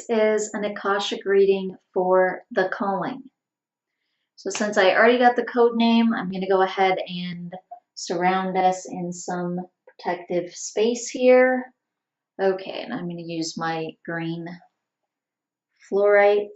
is an Akashic reading for the calling. So since I already got the code name, I'm going to go ahead and surround us in some protective space here. Okay, and I'm going to use my green fluorite.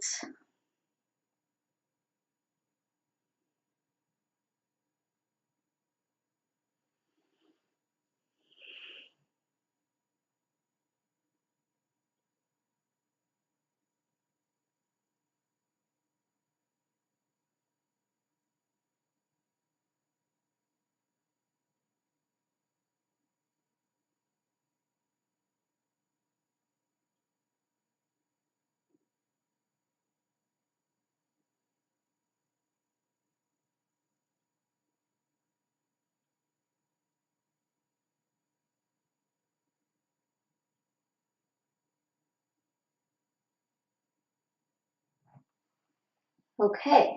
Okay,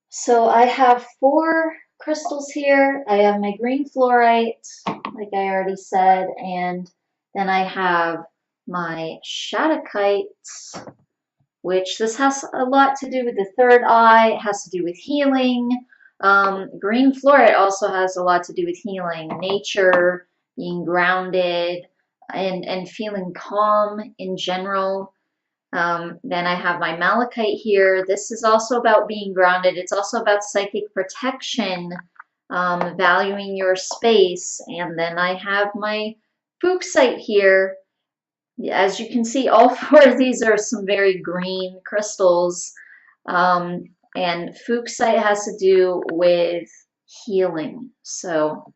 so I have 4 crystals here. I have my green fluorite, like I already said, and then I have my shadowkite, which this has a lot to do with the third eye. It has to do with healing. Green fluorite also has a lot to do with healing, nature, being grounded, and feeling calm in general. Then I have my malachite here. This is also about being grounded. It's also about psychic protection, valuing your space. And then I have my fuchsite here. As you can see, all 4 of these are some very green crystals. And fuchsite has to do with healing. So,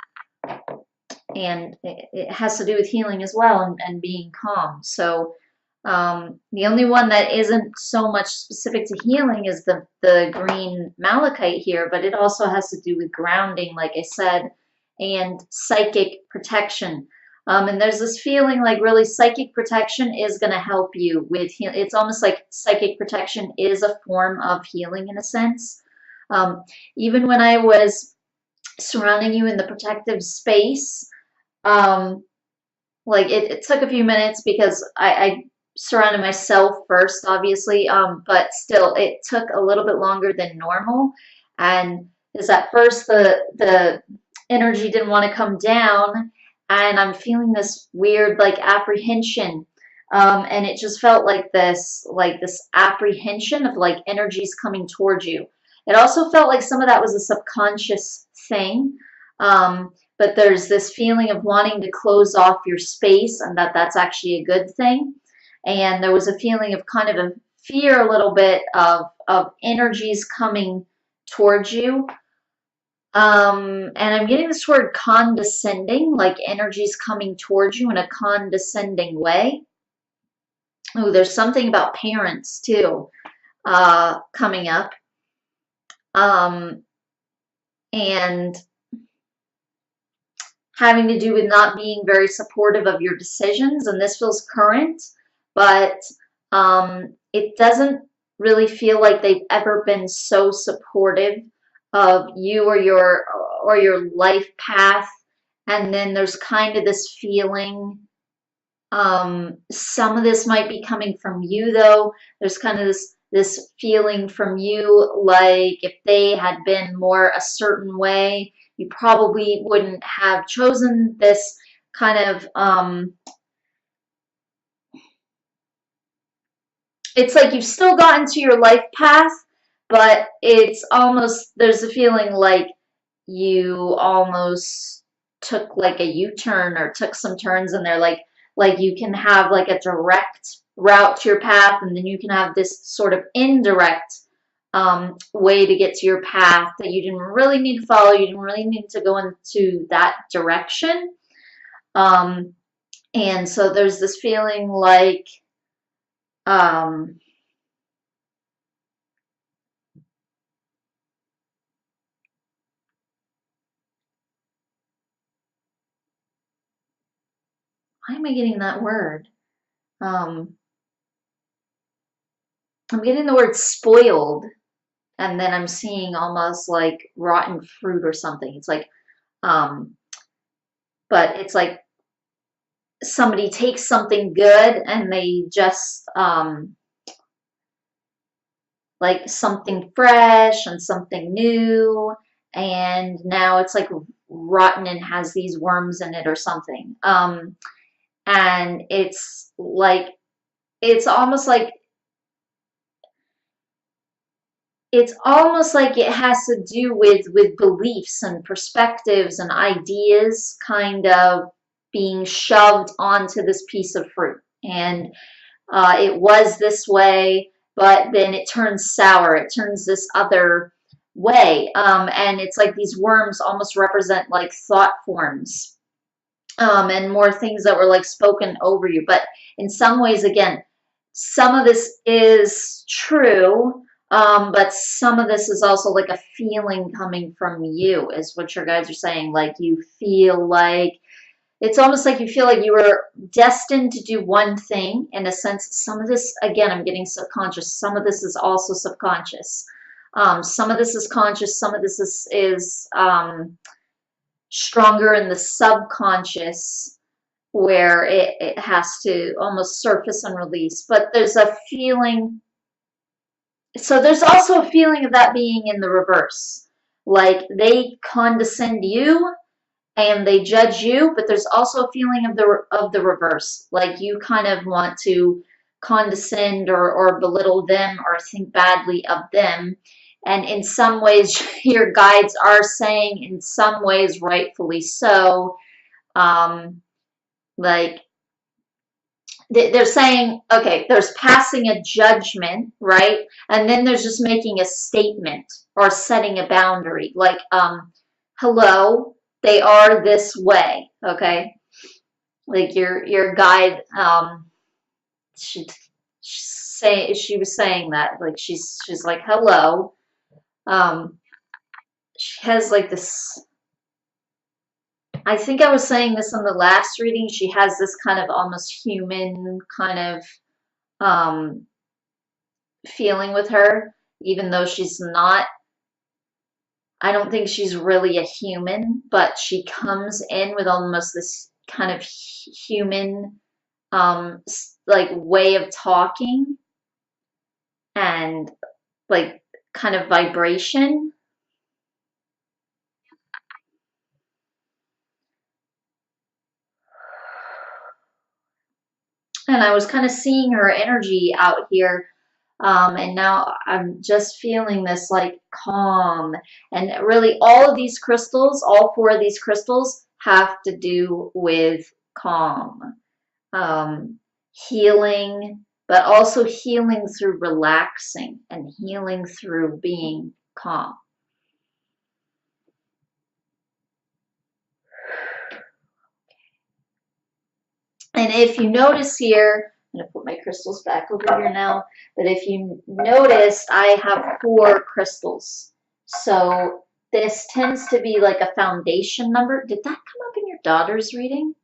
and it has to do with healing as well and being calm. So, the only one that isn't so much specific to healing is the green malachite here, but it also has to do with grounding, like I said, and psychic protection. And there's this feeling like really psychic protection is going to help you with healing. It's almost like psychic protection is a form of healing in a sense. Even when I was surrounding you in the protective space, like it took a few minutes because I surrounded myself first, obviously, but still it took a little bit longer than normal. And is at first the energy didn't want to come down, and I'm feeling this weird like apprehension. And it just felt like this apprehension of like energies coming towards you. It also felt like some of that was a subconscious thing. But there's this feeling of wanting to close off your space, and that's actually a good thing. And there was a feeling of kind of a fear a little bit of energies coming towards you. And I'm getting this word condescending, like energies coming towards you in a condescending way. Oh, there's something about parents too, coming up. And having to do with not being very supportive of your decisions, and this feels current, but it doesn't really feel like they've ever been so supportive of you or your life path. And then there's kind of this feeling, some of this might be coming from you though. There's kind of this feeling from you, like if they had been more a certain way, you probably wouldn't have chosen this kind of, it's like you've still gotten to your life path, but it's almost, there's a feeling like you almost took like a U-turn or took some turns in there, like you can have like a direct route to your path, and then you can have this sort of indirect way to get to your path that you didn't really need to follow. You didn't really need to go into that direction. And so there's this feeling like, why am I getting that word? I'm getting the word spoiled, and then I'm seeing almost like rotten fruit or something. It's like, but it's like somebody takes something good and they just like something fresh and something new, and now it's like rotten and has these worms in it or something. And it's almost like it's almost like it has to do with beliefs and perspectives and ideas kind of being shoved onto this piece of fruit. And it was this way, but then it turns sour. It turns this other way. And it's like these worms almost represent like thought forms, and more things that were like spoken over you. But in some ways, again, some of this is true, but some of this is also like a feeling coming from you, is what your guides are saying. Like you feel like it's almost like you feel like you were destined to do one thing in a sense. Some of this, again, I'm getting subconscious. Some of this is also subconscious. Some of this is conscious. Some of this is stronger in the subconscious, where it has to almost surface and release. But there's a feeling. So there's also a feeling of that being in the reverse. Like they condescend you and they judge you, but there's also a feeling of the reverse. Like you kind of want to condescend or belittle them or think badly of them. And in some ways, your guides are saying, in some ways, rightfully so, like they're saying, okay, there's passing a judgment, right? And then there's just making a statement or setting a boundary. Like, hello, they are this way, okay? Like your guide, she was saying that, like she's like, hello. She has like this. I think I was saying this in the last reading. She has this kind of almost human kind of feeling with her, even though she's not. I don't think she's really a human, but she comes in with almost this kind of human, like way of talking and like kind of vibration. And I was kind of seeing her energy out here. And now I'm just feeling this like calm. And really, all of these crystals, all four of these crystals, have to do with calm, healing, but also healing through relaxing and healing through being calm. And if you notice here, I'm going to put my crystals back over here now, but if you notice, I have 4 crystals. So this tends to be like a foundation number. Did that come up in your daughter's reading?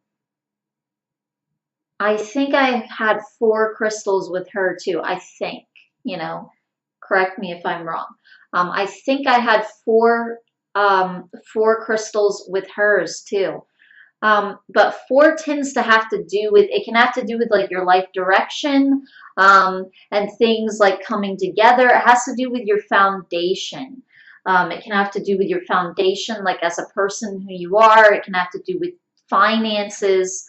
I think I had 4 crystals with her too. I think, correct me if I'm wrong. I think I had 4 crystals with hers too. But 4 tends to have to do with, it can have to do with like your life direction, and things like coming together. It has to do with your foundation. It can have to do with your foundation, like as a person who you are. It can have to do with finances,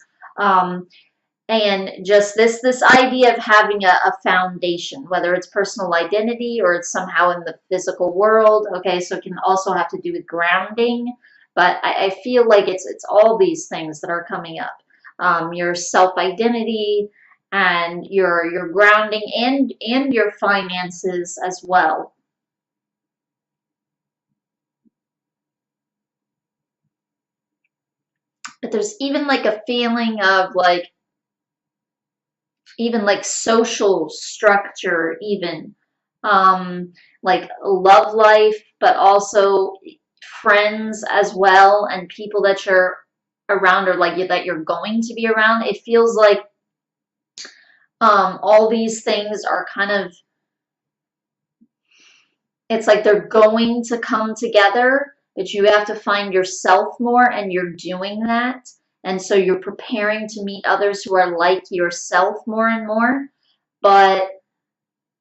and just this idea of having a foundation, whether it's personal identity or it's somehow in the physical world. Okay, so it can also have to do with grounding. But I feel like it's all these things that are coming up. Your self-identity and your grounding and your finances as well. But there's even like a feeling of like, even like social structure, even like love life, but also friends as well, and people that you're around or like that you're going to be around. It feels like all these things are kind of, it's like they're going to come together, but you have to find yourself more, and you're doing that. And so you're preparing to meet others who are like yourself more and more. But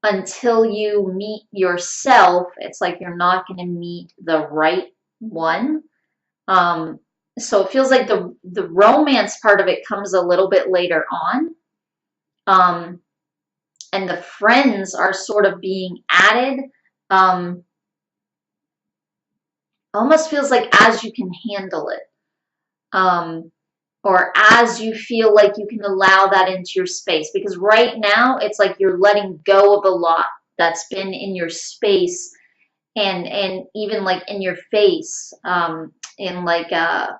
until you meet yourself, it's like you're not going to meet the right one. So it feels like the romance part of it comes a little bit later on. Um, and the friends are sort of being added. Um, almost feels like as you can handle it. Or as you feel like you can allow that into your space. Because right now, it's like you're letting go of a lot that's been in your space and even like in your face, in like a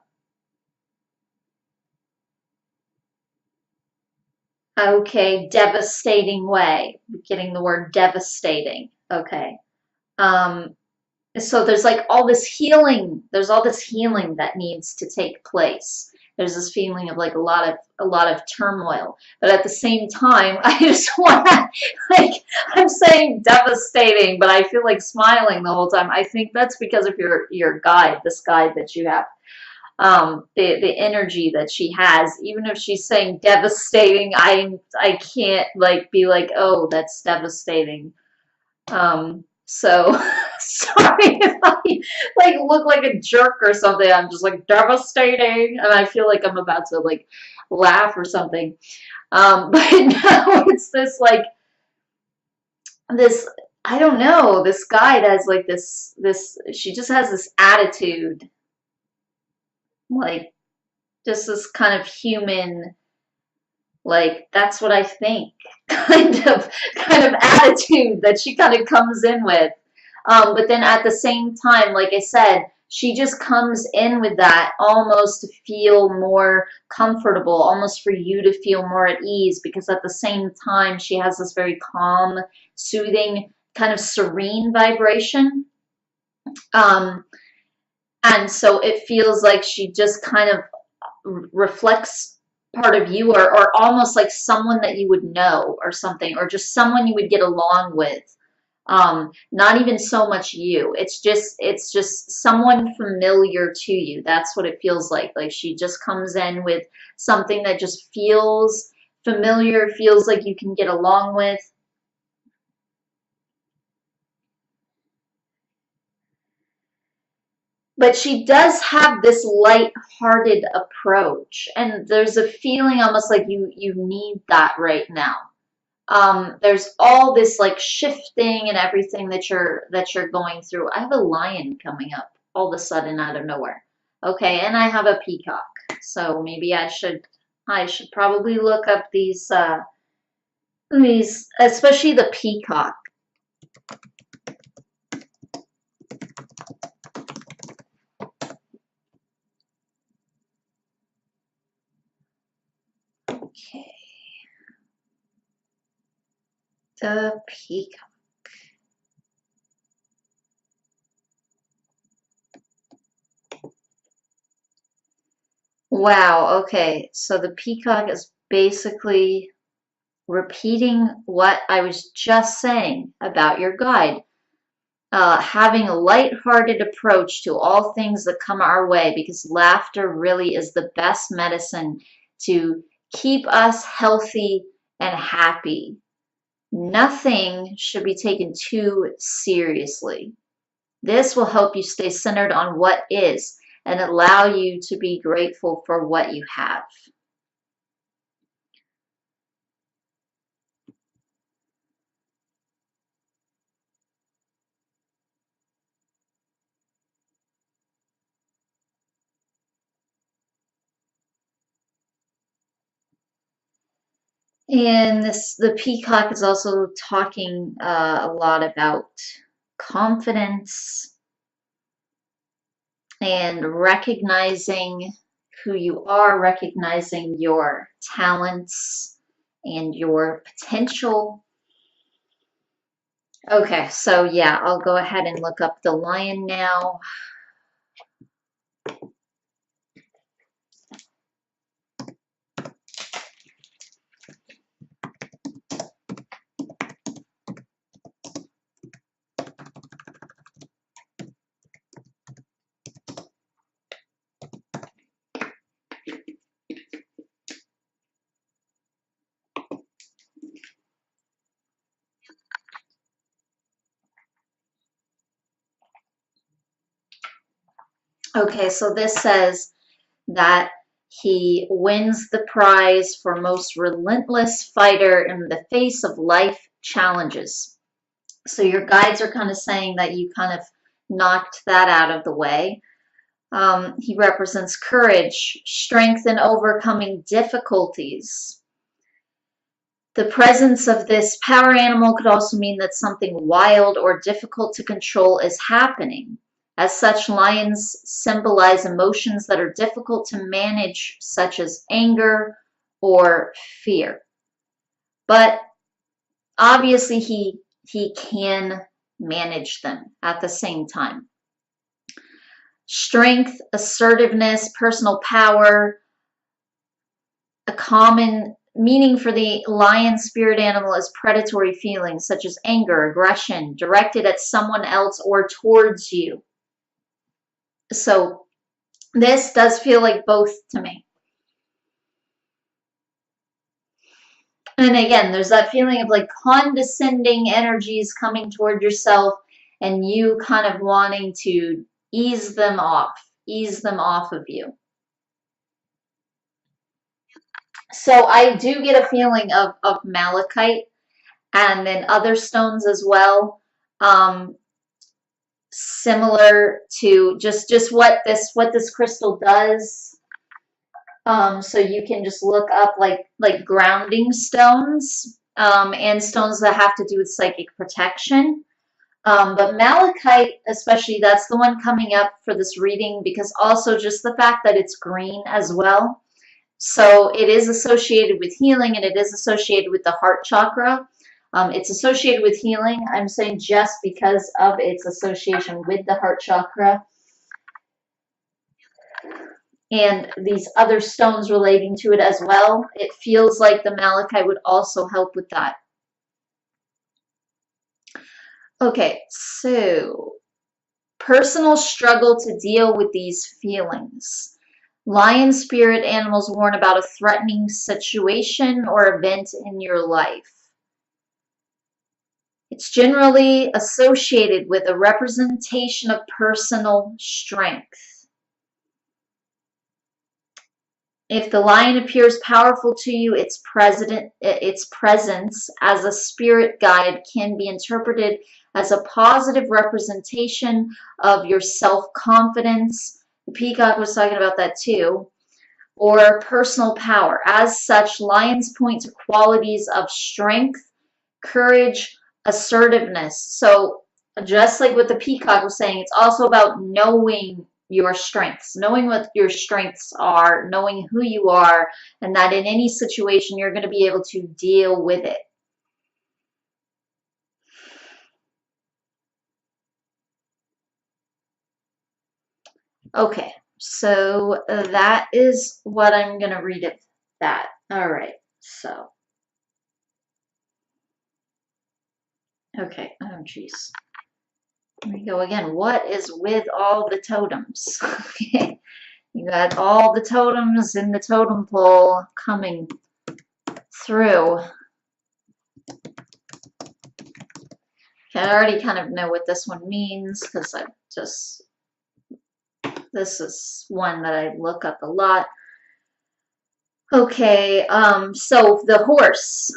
okay, devastating way. Getting the word devastating. Okay. Um, so there's like all this healing. There's all this healing that needs to take place. There's this feeling of like a lot of turmoil, but at the same time, I just want to like I'm saying devastating, but I feel like smiling the whole time. I think that's because of your guide, this guide that you have, the energy that she has. Even if she's saying devastating, I can't like be like, oh, that's devastating. So sorry if I like look like a jerk or something. I'm just like devastating, and I feel like I'm about to like laugh or something. But no, it's this like this. I don't know. This guy has like this. She just has this attitude, like just this kind of human, like that's what I think, kind of attitude that she kind of comes in with. But then at the same time, like I said, she just comes in with that almost to feel more comfortable, almost for you to feel more at ease, because at the same time, she has this very calm, soothing, kind of serene vibration. Um, and so it feels like she just kind of reflects part of you, or almost like someone that you would know or something, or just someone you would get along with. Not even so much you. It's just someone familiar to you. That's what it feels like. Like she just comes in with something that just feels familiar, feels like you can get along with. But she does have this light-hearted approach, and there's a feeling almost like you need that right now. There's all this like shifting and everything that you're going through. I have a lion coming up all of a sudden out of nowhere. Okay, and I have a peacock. So maybe I should probably look up these, especially the peacock. Okay, the peacock. Wow, okay. So the peacock is basically repeating what I was just saying about your guide. Having a light-hearted approach to all things that come our way, because laughter really is the best medicine to keep us healthy and happy. Nothing should be taken too seriously. This will help you stay centered on what is and allow you to be grateful for what you have. And the peacock is also talking a lot about confidence and recognizing who you are, recognizing your talents and your potential. Okay, so yeah, I'll go ahead and look up the lion now. Okay, so this says that he wins the prize for most relentless fighter in the face of life challenges. So your guides are kind of saying that you kind of knocked that out of the way. He represents courage, strength in overcoming difficulties. The presence of this power animal could also mean that something wild or difficult to control is happening. As such, lions symbolize emotions that are difficult to manage, such as anger or fear. But obviously, he can manage them at the same time. Strength, assertiveness, personal power. A common meaning for the lion spirit animal is predatory feelings such as anger, aggression, directed at someone else or towards you. So this does feel like both to me. And again, there's that feeling of like condescending energies coming toward yourself and you kind of wanting to ease them off of you. So I do get a feeling of malachite and then other stones as well. Similar to just what this crystal does. So you can just look up like grounding stones and stones that have to do with psychic protection. But malachite, especially, that's the one coming up for this reading because also just the fact that it's green as well. So it is associated with healing and it is associated with the heart chakra. It's associated with healing, I'm saying, just because of its association with the heart chakra. And these other stones relating to it as well. It feels like the malachite would also help with that. Okay, so personal struggle to deal with these feelings. Lion spirit animals warn about a threatening situation or event in your life. It's generally associated with a representation of personal strength. If the lion appears powerful to you, its presence as a spirit guide can be interpreted as a positive representation of your self-confidence. The peacock was talking about that too. Or personal power. As such, lions point to qualities of strength, courage, assertiveness. So just like what the peacock was saying, it's also about knowing your strengths, knowing what your strengths are, knowing who you are, and that in any situation you're going to be able to deal with it. Okay, so that is what I'm going to read of that. All right, so. Okay, oh geez. Here we go again. What is with all the totems? Okay, you got all the totems in the totem pole coming through. Okay, I already kind of know what this one means because this is one that I look up a lot. Okay, so the horse.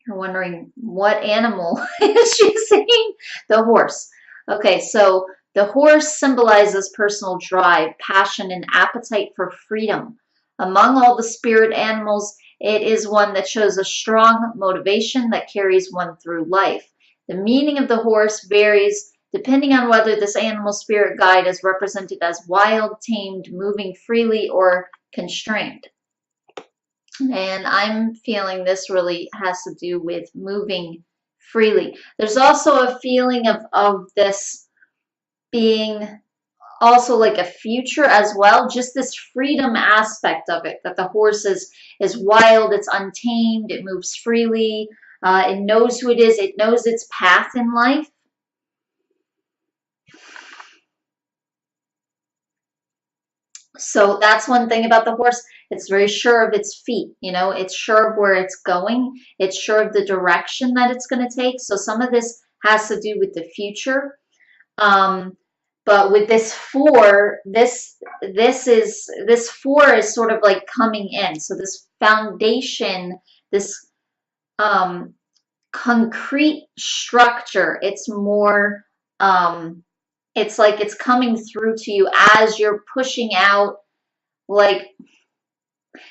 You're wondering what animal is she saying? The horse. Okay, so the horse symbolizes personal drive, passion, and appetite for freedom. Among all the spirit animals, it is one that shows a strong motivation that carries one through life. The meaning of the horse varies depending on whether this animal spirit guide is represented as wild, tamed, moving freely, or constrained. And I'm feeling this really has to do with moving freely. There's also a feeling of this being also like a future as well, just this freedom aspect of it, that the horse is wild, it's untamed, it moves freely, it knows who it is, it knows its path in life. So that's one thing about the horse. It's very sure of its feet, you know, it's sure of where it's going. It's sure of the direction that it's going to take. So some of this has to do with the future. But with this 4, this 4 is sort of like coming in. So this foundation, this concrete structure, it's more, it's like it's coming through to you as you're pushing out. Like,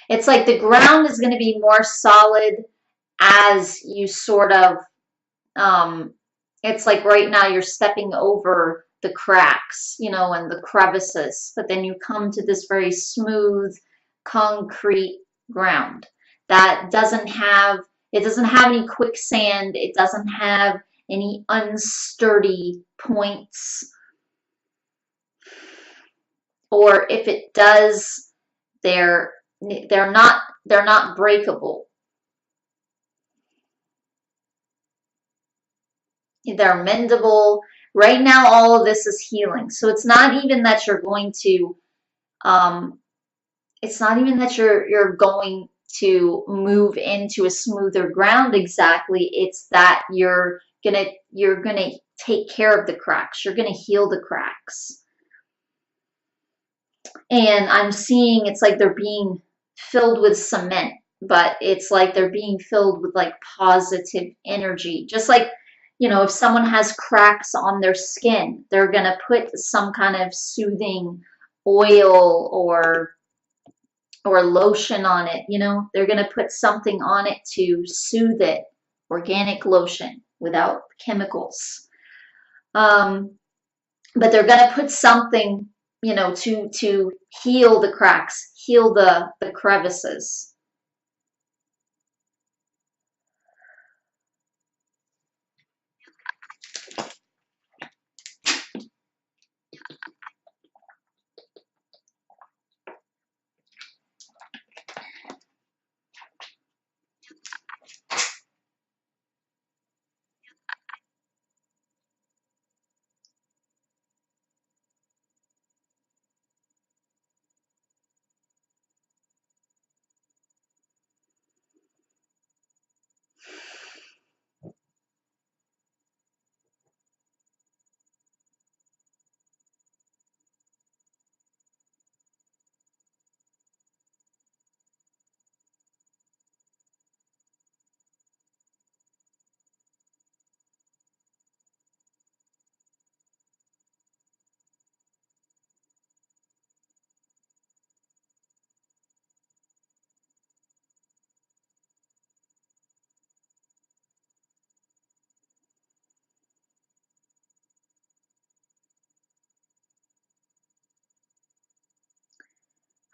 it's like the ground is going to be more solid as you sort of, it's like right now you're stepping over the cracks, you know, and the crevices, but then you come to this very smooth concrete ground that doesn't have, it doesn't have any quicksand, it doesn't have any unsturdy points, or if it does, they're not breakable. They're mendable. Right now, all of this is healing. So it's not even that you're going to, it's not even that you're going to move into a smoother ground exactly. It's that you're gonna take care of the cracks. You're gonna heal the cracks. And I'm seeing it's like they're being filled with cement, but it's like they're being filled with like positive energy. Just like, you know, if someone has cracks on their skin, they're going to put some kind of soothing oil or lotion on it, you know, they're going to put something on it to soothe it, organic lotion without chemicals. But they're going to put something, you know, to heal the cracks, heal the crevices.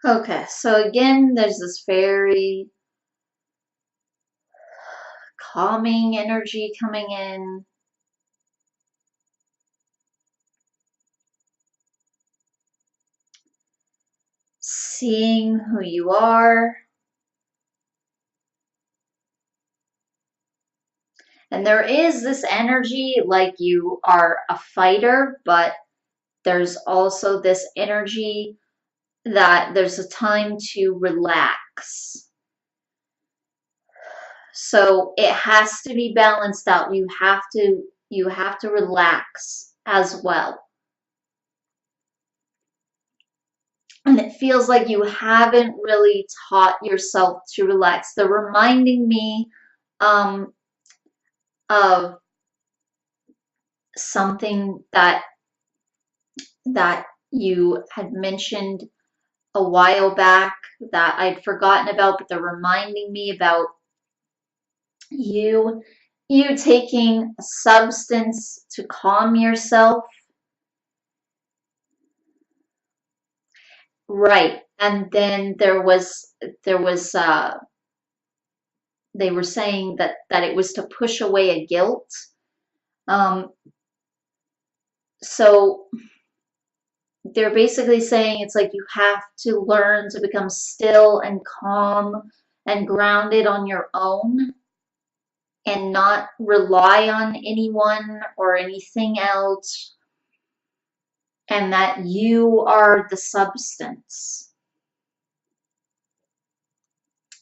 Okay, so again, there's this very calming energy coming in. Seeing who you are. And there is this energy like you are a fighter, but there's also this energy that there's a time to relax. So it has to be balanced out. You have to relax as well. And it feels like you haven't really taught yourself to relax. They're reminding me of something that you had mentioned a while back that I'd forgotten about, but they're reminding me about you taking a substance to calm yourself. Right. And then they were saying that it was to push away a guilt. Um, so they're basically saying it's like you have to learn to become still and calm and grounded on your own and not rely on anyone or anything else, and that you are the substance.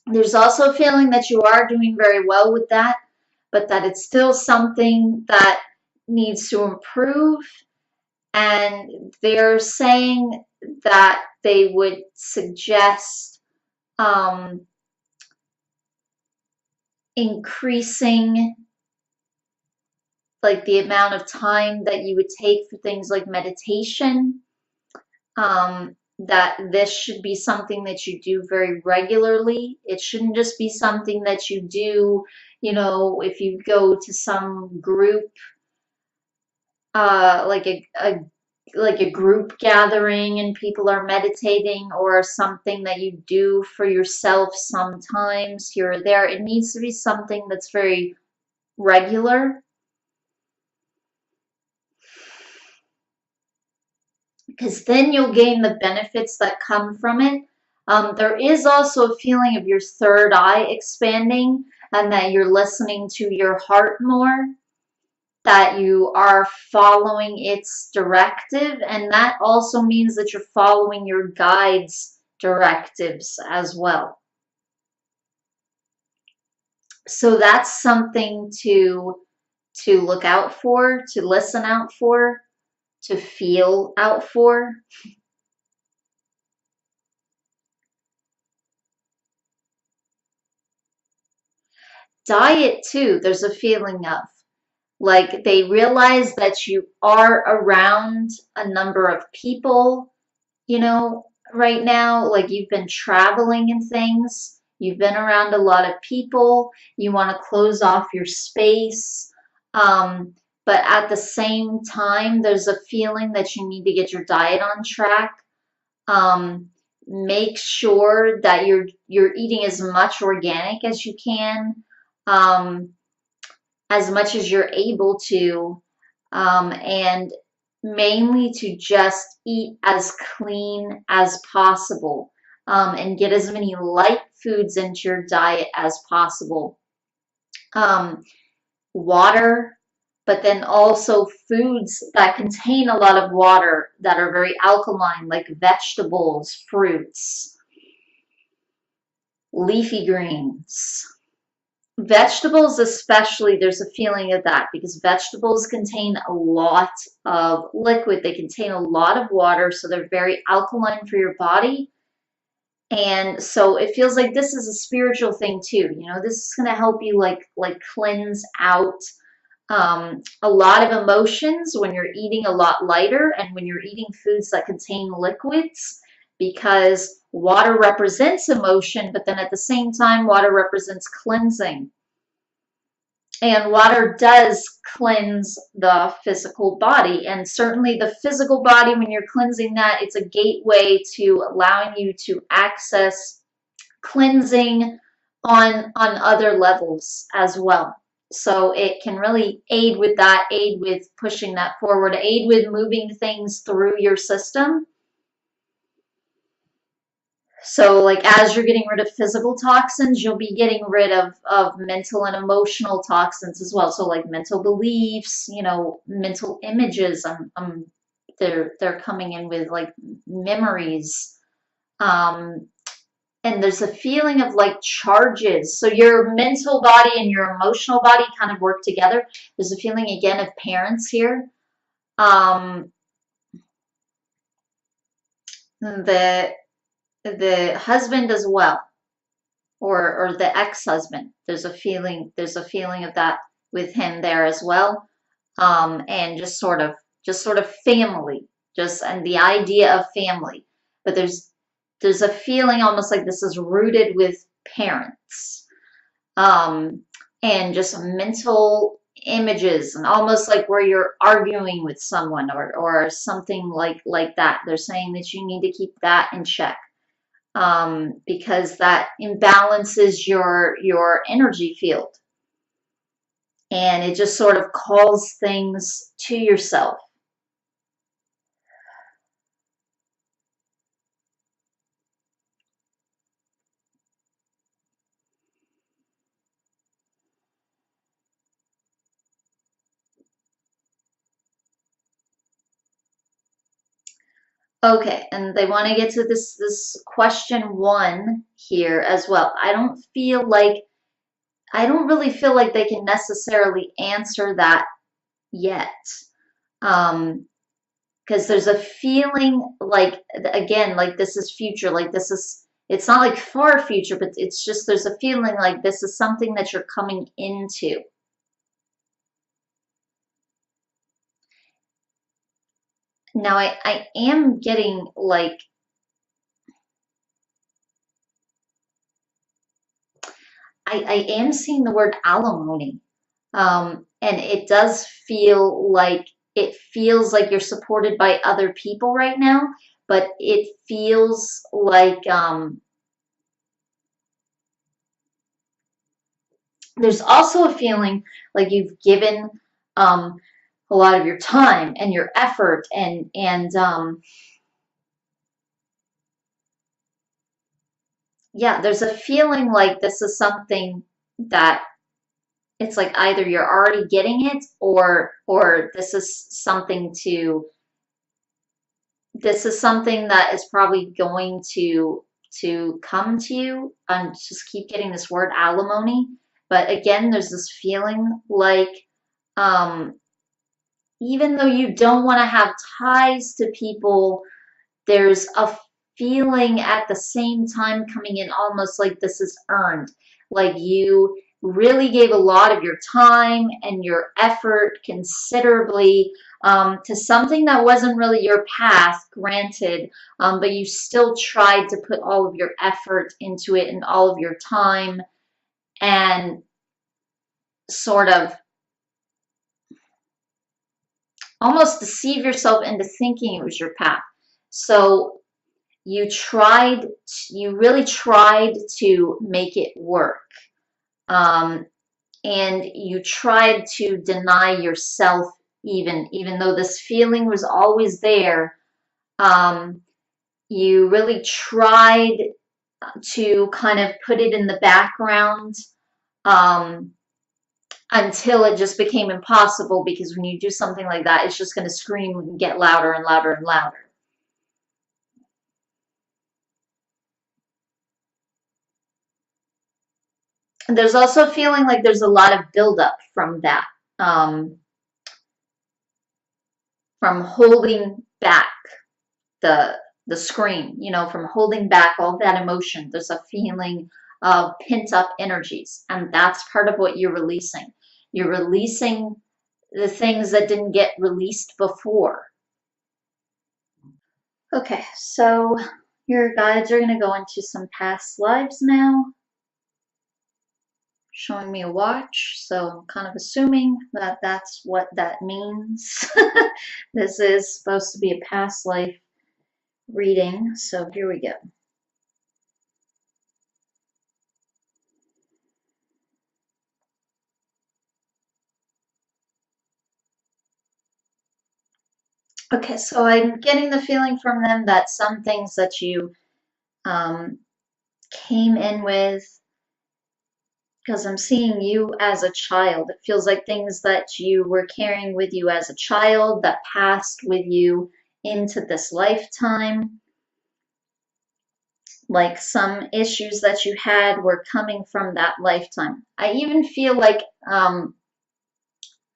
There's also a feeling that you are doing very well with that, but that it's still something that needs to improve, And they're saying that they would suggest increasing like the amount of time that you would take for things like meditation, that this should be something that you do very regularly. It shouldn't just be something that you do, if you go to some group, like a group gathering and people are meditating, or something that you do for yourself sometimes here or there. It needs to be something that's very regular, because then you'll gain the benefits that come from it. There is also a feeling of your third eye expanding, and that you're listening to your heart more, that you are following its directive, and that also means that you're following your guide's directives as well. So that's something to look out for, to listen out for, to feel out for. Diet too, there's a feeling of like they realize that you are around a number of people, right now, like you've been traveling and things, you've been around a lot of people, you want to close off your space. Um, but at the same time, there's a feeling that you need to get your diet on track. Um, Make sure that you're eating as much organic as you can, um, as much as you're able to, and mainly to just eat as clean as possible, and get as many light foods into your diet as possible. Um, Water, but then also foods that contain a lot of water that are very alkaline, like vegetables, fruits, leafy greens. Vegetables, especially, there's a feeling of that because vegetables contain a lot of liquid. They contain a lot of water, so they're very alkaline for your body. And so it feels like this is a spiritual thing too. This is going to help you like cleanse out a lot of emotions when you're eating a lot lighter and when you're eating foods that contain liquids, because water represents emotion, but then at the same time, water represents cleansing. And water does cleanse the physical body. And certainly the physical body, when you're cleansing that, it's a gateway to allowing you to access cleansing on other levels as well. So it can really aid with that, aid with pushing that forward, aid with moving things through your system. So like as you're getting rid of physical toxins, you'll be getting rid of mental and emotional toxins as well. So like mental beliefs, mental images, they're coming in with like memories. And there's a feeling of like charges. So your mental body and your emotional body kind of work together. There's a feeling again of parents here. Um, the the husband as well, or the ex-husband. There's a feeling of that with him there as well. And just sort of family, and the idea of family. But there's a feeling almost like this is rooted with parents, um, and just mental images, and almost like where you're arguing with someone, or something like that. They're saying that you need to keep that in check, because that imbalances your energy field, and it just sort of calls things to yourself. Okay, and they want to get to this question one here as well. I don't really feel like they can necessarily answer that yet. Um, because there's a feeling like, again, like this is future, like this is, it's not like far future, but it's just, there's a feeling like this is something that you're coming into. Now I am getting like, I am seeing the word alimony. And it does feel like, it feels like you're supported by other people right now, but it feels like there's also a feeling like you've given um, a lot of your time and your effort, and yeah, there's a feeling like this is something that it's like either you're already getting it, or this is something that is probably going to come to you. And just keep getting this word alimony, but again, there's this feeling like um even though you don't want to have ties to people, there's a feeling at the same time coming in almost like this is earned. Like you really gave a lot of your time and your effort considerably to something that wasn't really your path, granted, but you still tried to put all of your effort into it and all of your time and sort of almost deceive yourself into thinking it was your path. So you tried, you really tried to make it work. Um, and you tried to deny yourself, even though this feeling was always there. Um, you really tried to kind of put it in the background um, until it just became impossible, because when you do something like that, it's just going to scream and get louder and louder and louder. And there's also a feeling like there's a lot of buildup from that, um, from holding back the the scream, from holding back all that emotion. There's a feeling of pent up energies, and that's part of what you're releasing. You're releasing the things that didn't get released before. Okay, so your guides are going to go into some past lives now, showing me a watch, so I'm kind of assuming that that's what that means. This is supposed to be a past life reading, so here we go. Okay, so I'm getting the feeling from them that some things that you um, came in with, because I'm seeing you as a child. It feels like things that you were carrying with you as a child that passed with you into this lifetime. Like some issues that you had were coming from that lifetime. I even feel like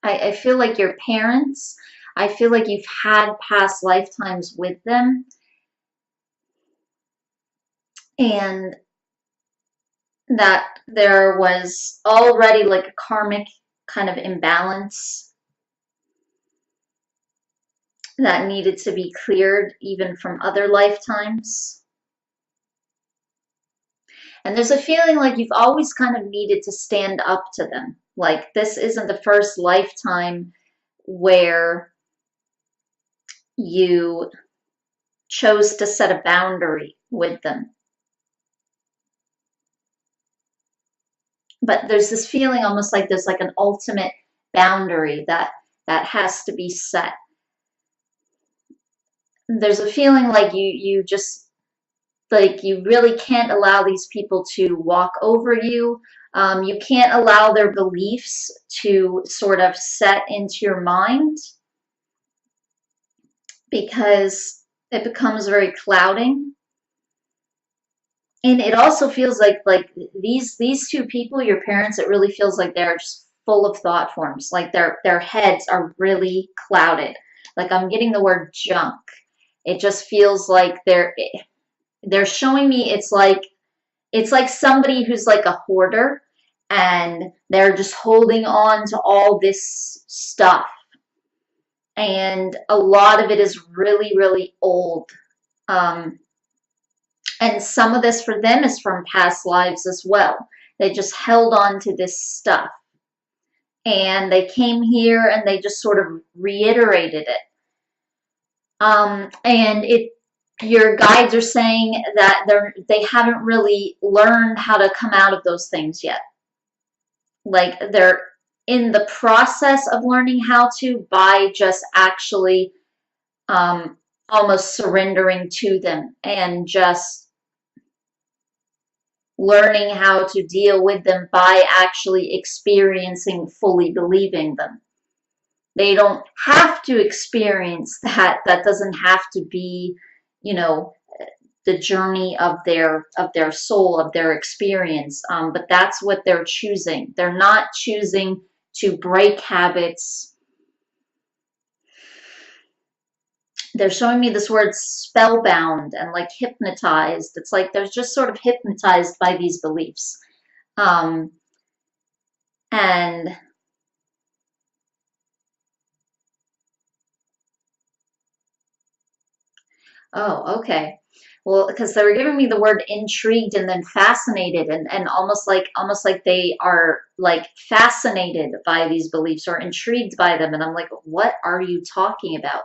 I feel like your parents, I feel like you've had past lifetimes with them, and that there was already like a karmic kind of imbalance that needed to be cleared even from other lifetimes. And there's a feeling like you've always kind of needed to stand up to them. Like this isn't the first lifetime where you chose to set a boundary with them. But there's this feeling almost like there's like an ultimate boundary that has to be set. There's a feeling like you just like you really can't allow these people to walk over you. You can't allow their beliefs to sort of set into your mind, because it becomes very clouding. And it also feels like these two people, your parents, it really feels like they're just full of thought forms. Like their heads are really clouded. Like I'm getting the word junk. It just feels like they're showing me it's like somebody who's like a hoarder and they're just holding on to all this stuff. And a lot of it is really, really old. Um, and some of this for them is from past lives as well. They just held on to this stuff. And they came here and they just sort of reiterated it. And your guides are saying that they haven't really learned how to come out of those things yet. Like they're in the process of learning how to by just actually almost surrendering to them and just learning how to deal with them by actually experiencing fully believing them. They don't have to experience that. That doesn't have to be, you know, the journey of their soul, of their experience. But that's what they're choosing. They're not choosing to break habits. They're showing me this word spellbound and like hypnotized. It's like they're just sort of hypnotized by these beliefs. And oh, okay. Well, because they were giving me the word intrigued and then fascinated and almost like they are like fascinated by these beliefs or intrigued by them. And I'm like, what are you talking about?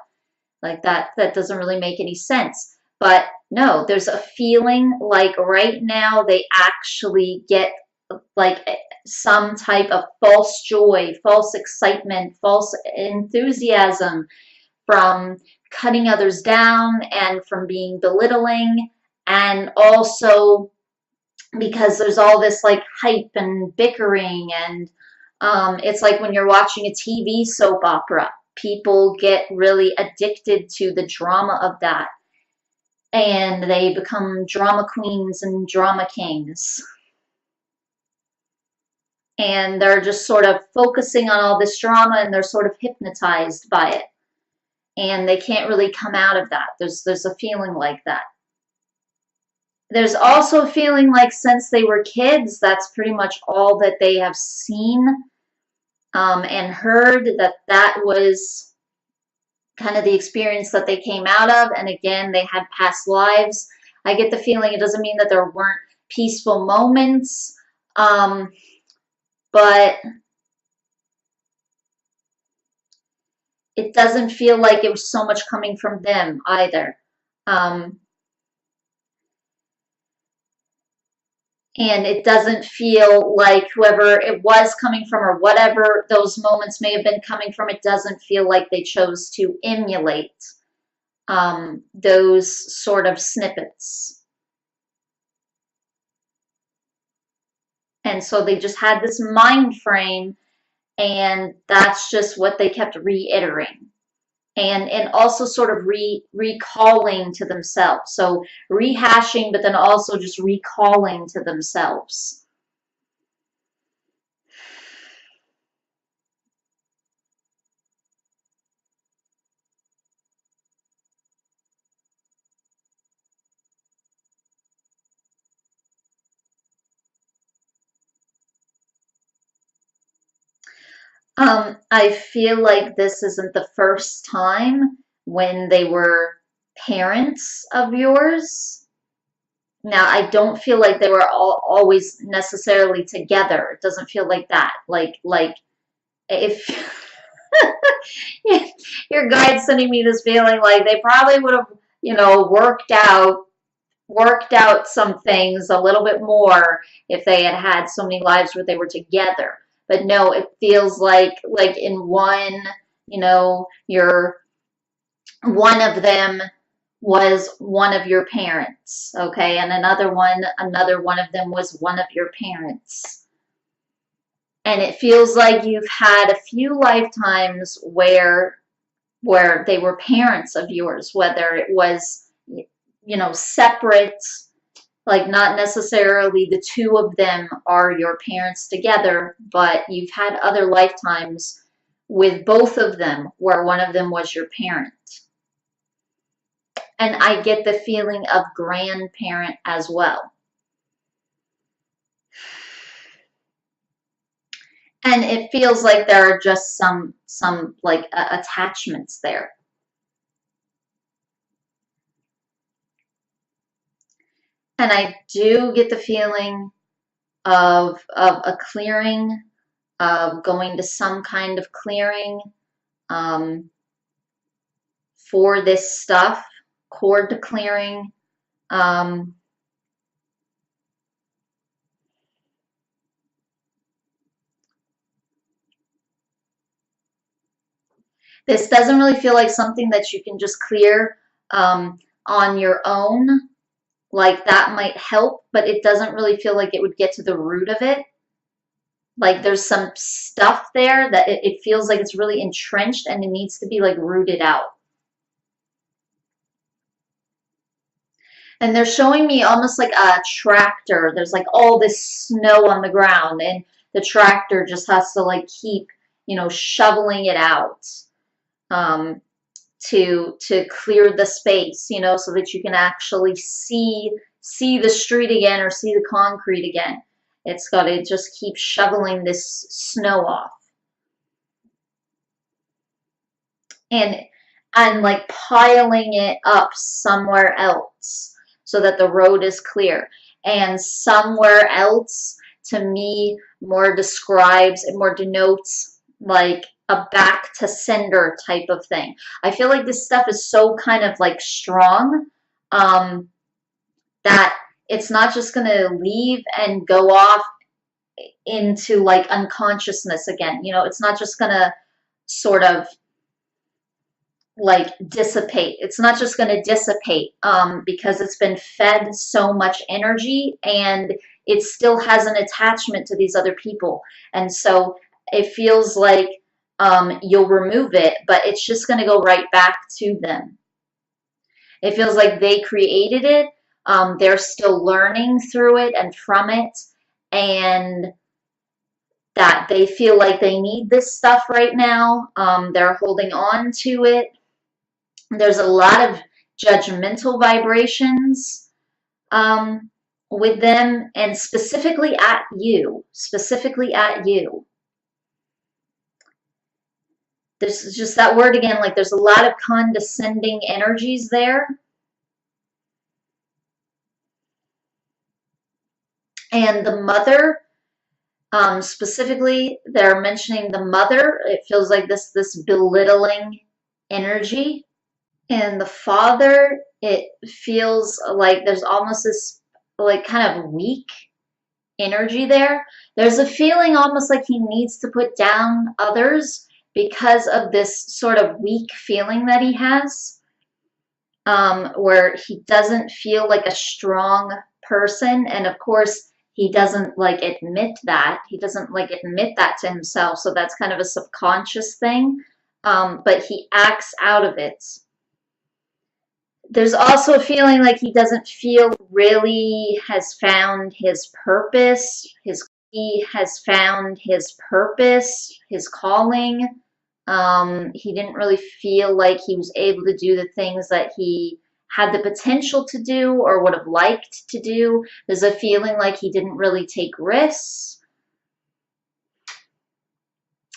Like that doesn't really make any sense. But no, there's a feeling like right now they actually get like some type of false joy, false excitement, false enthusiasm from cutting others down and from being belittling, and also because there's all this like hype and bickering, and it's like when you're watching a TV soap opera, people get really addicted to the drama of that, and they become drama queens and drama kings, and they're just sort of focusing on all this drama and they're sort of hypnotized by it, and they can't really come out of that. There's a feeling like that. There's also a feeling like since they were kids, that's pretty much all that they have seen and heard, that was kind of the experience that they came out of. And again, they had past lives. I get the feeling it doesn't mean that there weren't peaceful moments, but it doesn't feel like it was so much coming from them either. And it doesn't feel like whoever it was coming from or whatever those moments may have been coming from, it doesn't feel like they chose to emulate those sort of snippets. And so they just had this mind frame, and that's just what they kept reiterating. And also sort of recalling to themselves. So rehashing, but then also just recalling to themselves. I feel like this isn't the first time when they were parents of yours. Now, I don't feel like they were always necessarily together. It doesn't feel like that. Like if your guide's sending me this feeling like they probably would have, worked out some things a little bit more if they had had so many lives where they were together. But no, it feels like in one, you're one of them was one of your parents, okay, and another one of them was one of your parents. And it feels like you've had a few lifetimes where they were parents of yours, whether it was separate, like not necessarily the two of them are your parents together, but you've had other lifetimes with both of them, where one of them was your parent. And I get the feeling of grandparent as well. And it feels like there are just some like attachments there. And I do get the feeling of a clearing, of going to some kind of clearing for this stuff, cord clearing. This doesn't really feel like something that you can just clear on your own. Like that might help, but it doesn't really feel like it would get to the root of it. Like there's some stuff there that it feels like it's really entrenched and it needs to be like rooted out. And they're showing me almost like a tractor. There's like all this snow on the ground and the tractor just has to like keep, shoveling it out to clear the space, so that you can actually see the street again or see the concrete again. It's got to just keep shoveling this snow off. And like piling it up somewhere else so that the road is clear. And somewhere else, to me, more describes, it more denotes like a back to sender type of thing. I feel like this stuff is so kind of like strong that it's not just going to leave and go off into like unconsciousness again. It's not just going to sort of like dissipate. It's not just going to dissipate because it's been fed so much energy and it still has an attachment to these other people. And so it feels like you'll remove it, but it's just going to go right back to them. It feels like they created it. They're still learning through it and from it. And that they feel like they need this stuff right now. They're holding on to it. There's a lot of judgmental vibrations with them, and specifically at you. There's just that word again, like there's a lot of condescending energies there. And the mother, specifically, they're mentioning the mother. It feels like this belittling energy. And the father, it feels like there's almost this like kind of weak energy there. There's a feeling almost like he needs to put down others because of this sort of weak feeling that he has, where he doesn't feel like a strong person. And of course, he doesn't like admit that. He doesn't like admit that to himself. So that's kind of a subconscious thing. But he acts out of it. There's also a feeling like he doesn't feel really has found his purpose. He has found his purpose, his calling. He didn't really feel like he was able to do the things that he had the potential to do or would have liked to do. There's a feeling like he didn't really take risks.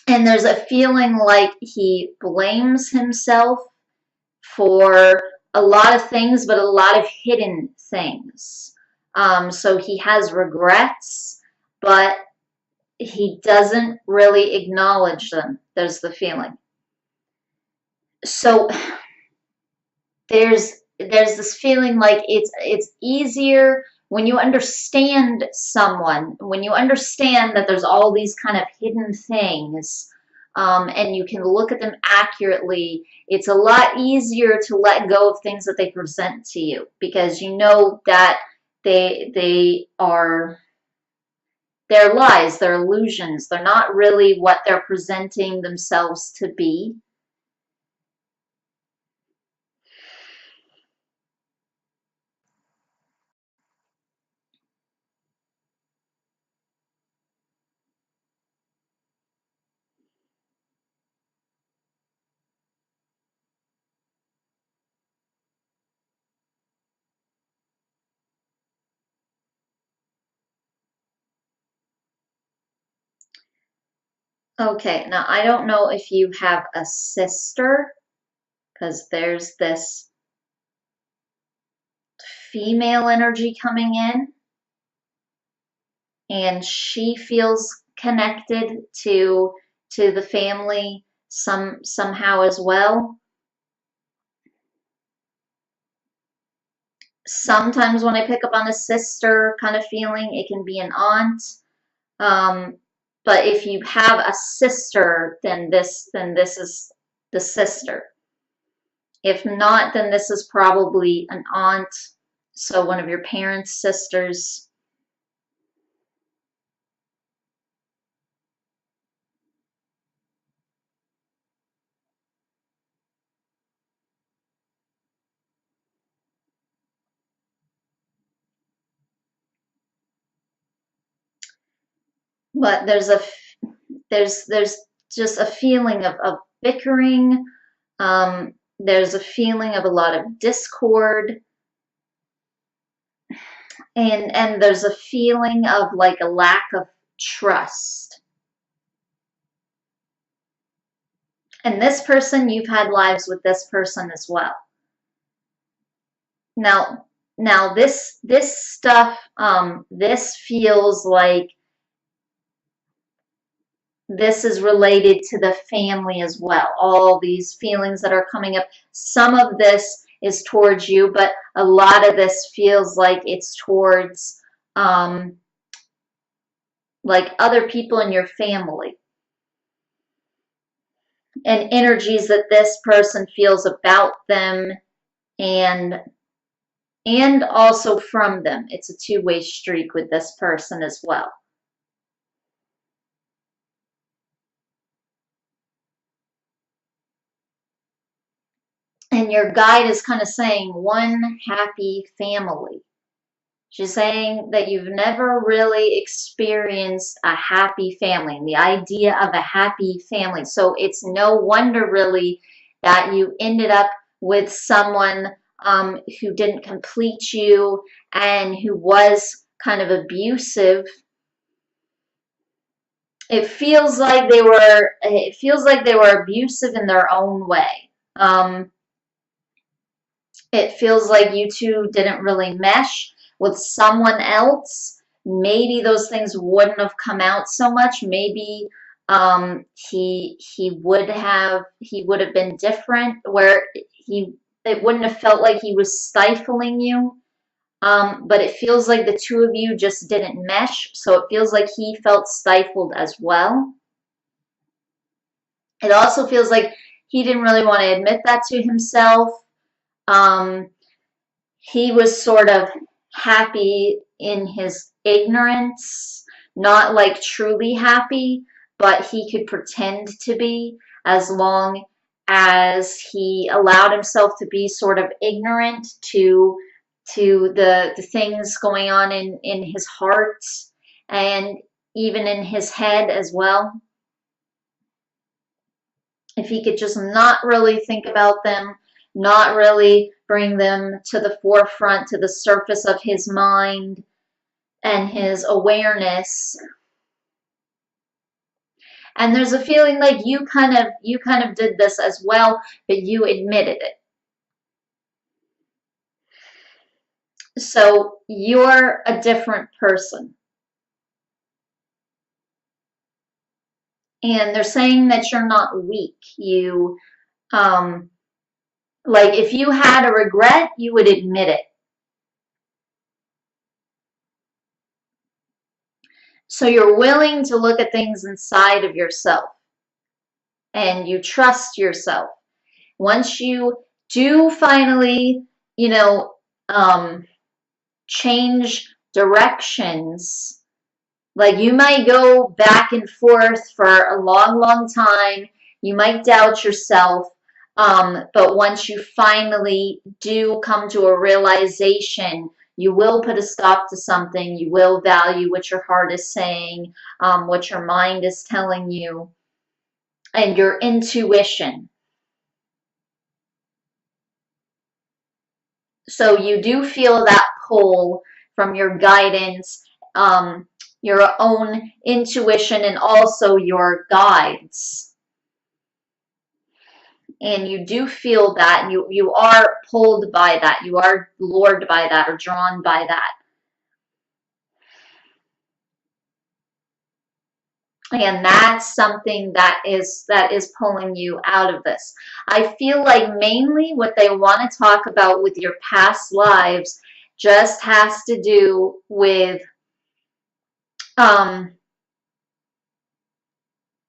And there's a feeling like he blames himself for a lot of things, but a lot of hidden things. So he has regrets, but he doesn't really acknowledge them. There's the feeling. So there's this feeling like it's easier when you understand someone, when you understand that there's all these kind of hidden things, and you can look at them accurately. It's a lot easier to let go of things that they present to you because you know that they're lies, they're illusions. They're not really what they're presenting themselves to be. Okay, now I don't know if you have a sister, because there's this female energy coming in, and she feels connected to the family somehow as well. Sometimes when I pick up on a sister kind of feeling, it can be an aunt. Um, but if you have a sister, then this is the sister. If not, then this is probably an aunt, so one of your parents' sisters. But there's just a feeling of bickering. There's a feeling of a lot of discord, and there's a feeling of like a lack of trust. And this person, you've had lives with this person as well. Now, now this stuff, this feels like this is related to the family as well. All these feelings that are coming up. Some of this is towards you, but a lot of this feels like it's towards like other people in your family, and energies that this person feels about them, and also from them. It's a two-way streak with this person as well. And your guide is kind of saying one happy family. She's saying that you've never really experienced a happy family, and the idea of a happy family. So it's no wonder really that you ended up with someone who didn't complete you and who was kind of abusive. It feels like they were abusive in their own way. It feels like you two didn't really mesh. With someone else, maybe those things wouldn't have come out so much. Maybe he would have been different, where he it wouldn't have felt like he was stifling you. But it feels like the two of you just didn't mesh, so it feels like he felt stifled as well. It also feels like he didn't really want to admit that to himself. Um, he was sort of happy in his ignorance, not like truly happy, but he could pretend to be, as long as he allowed himself to be sort of ignorant to the things going on in his heart, and even in his head as well. If he could just not really think about them, not really bring them to the forefront, to the surface of his mind and his awareness. And there's a feeling like you kind of did this as well, but you admitted it. So you're a different person. And they're saying that you're not weak. You, like if you had a regret, you would admit it. So you're willing to look at things inside of yourself, and you trust yourself. Once you do finally, you know, change directions, like you might go back and forth for a long, long time. You might doubt yourself. But once you finally do come to a realization, you will put a stop to something. You will value what your heart is saying, what your mind is telling you, and your intuition. So you do feel that pull from your guidance, your own intuition and also your guides. And you do feel that, you are pulled by that, you are lured by that or drawn by that. And that's something that is pulling you out of this. I feel like mainly what they want to talk about with your past lives just has to do with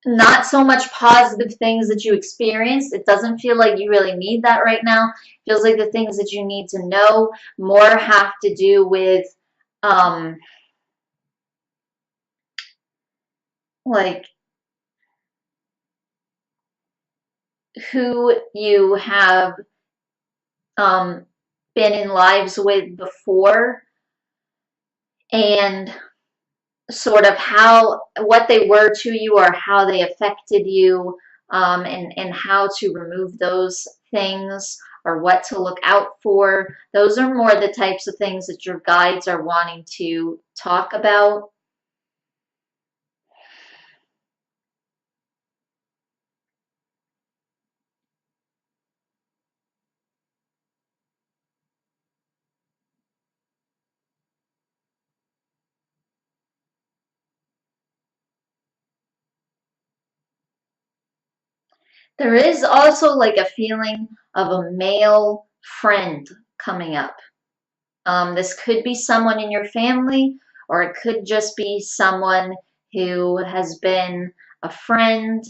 not so much positive things that you experienced. It doesn't feel like you really need that right now. It feels like the things that you need to know more have to do with like who you have been in lives with before, and sort of what they were to you or how they affected you, and how to remove those things or what to look out for. Those are more the types of things that your guides are wanting to talk about. There is also like a feeling of a male friend coming up. This could be someone in your family, or it could just be someone who has been a friend.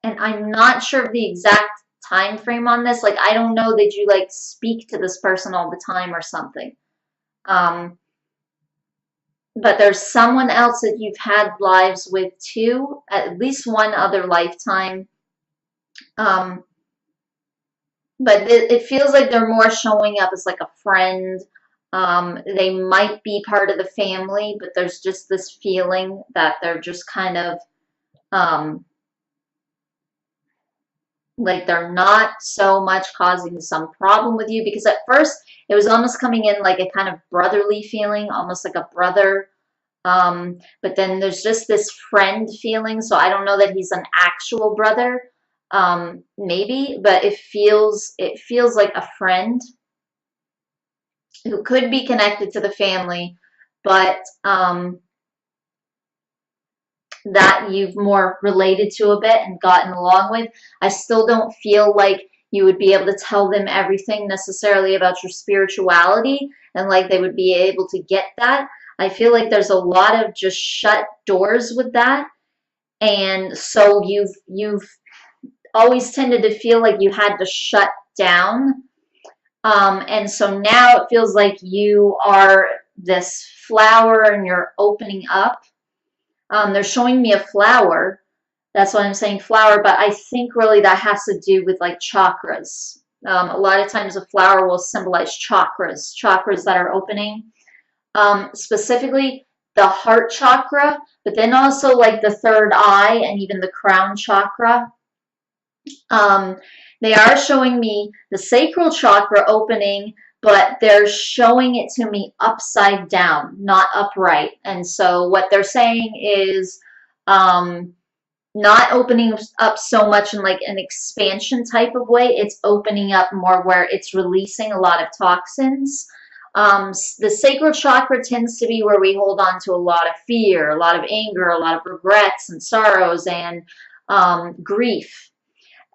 And I'm not sure of the exact time frame on this. Like, I don't know that you like speak to this person all the time or something. But there's someone else that you've had lives with too, at least one other lifetime. But it feels like they're more showing up as like a friend. They might be part of the family, but there's just this feeling that they're just kind of like they're not so much causing some problem with you, because at first it was almost coming in like a kind of brotherly feeling, almost like a brother. But then there's just this friend feeling. So I don't know that he's an actual brother. Maybe, but it feels like a friend who could be connected to the family, but that you've more related to a bit and gotten along with. I still don't feel like you would be able to tell them everything necessarily about your spirituality, and like they would be able to get that. I feel like there's a lot of just shut doors with that. And so you've always tended to feel like you had to shut down. And so now it feels like you are this flower and you're opening up. They're showing me a flower. That's why I'm saying flower, but I think really that has to do with like chakras. A lot of times a flower will symbolize chakras that are opening. Specifically the heart chakra, but then also like the third eye and even the crown chakra. They are showing me the sacral chakra opening, but they're showing it to me upside down, not upright. And so what they're saying is not opening up so much in like an expansion type of way. It's opening up more where it's releasing a lot of toxins. The sacral chakra tends to be where we hold on to a lot of fear, a lot of anger, a lot of regrets and sorrows and grief.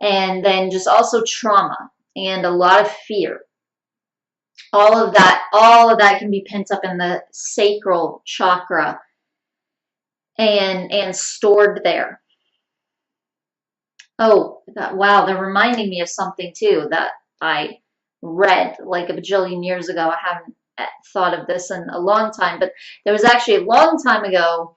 And then just also trauma and a lot of fear. All of that can be pent up in the sacral chakra and stored there. Oh, wow, they're reminding me of something too that I read like a bajillion years ago. I haven't thought of this in a long time, but there was actually a long time ago,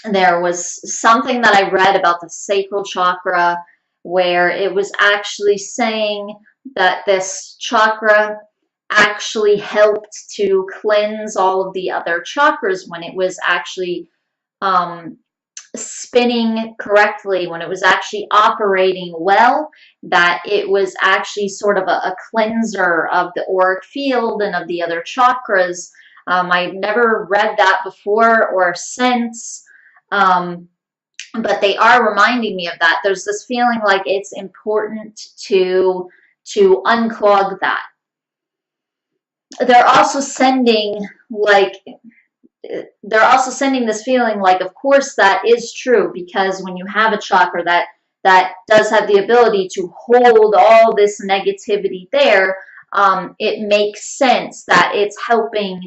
there was something that I read about the sacral chakra where it was actually saying that this chakra actually helped to cleanse all of the other chakras when it was actually spinning correctly, when it was actually operating well, that it was actually sort of a cleanser of the auric field and of the other chakras. I've never read that before or since, but they are reminding me of that. There's this feeling like it's important to unclog that. They're also sending this feeling like, of course, that is true, because when you have a chakra that does have the ability to hold all this negativity there, it makes sense that it's helping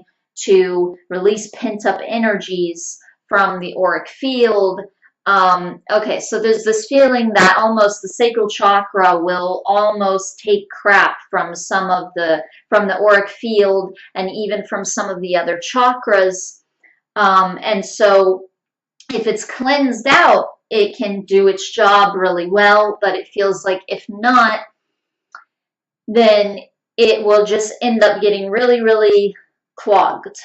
to release pent-up energies from the auric field. Okay, so there's this feeling that almost the sacral chakra will almost take crap from from the auric field and even from some of the other chakras. And so if it's cleansed out, it can do its job really well, but it feels like if not, then it will just end up getting really, really clogged.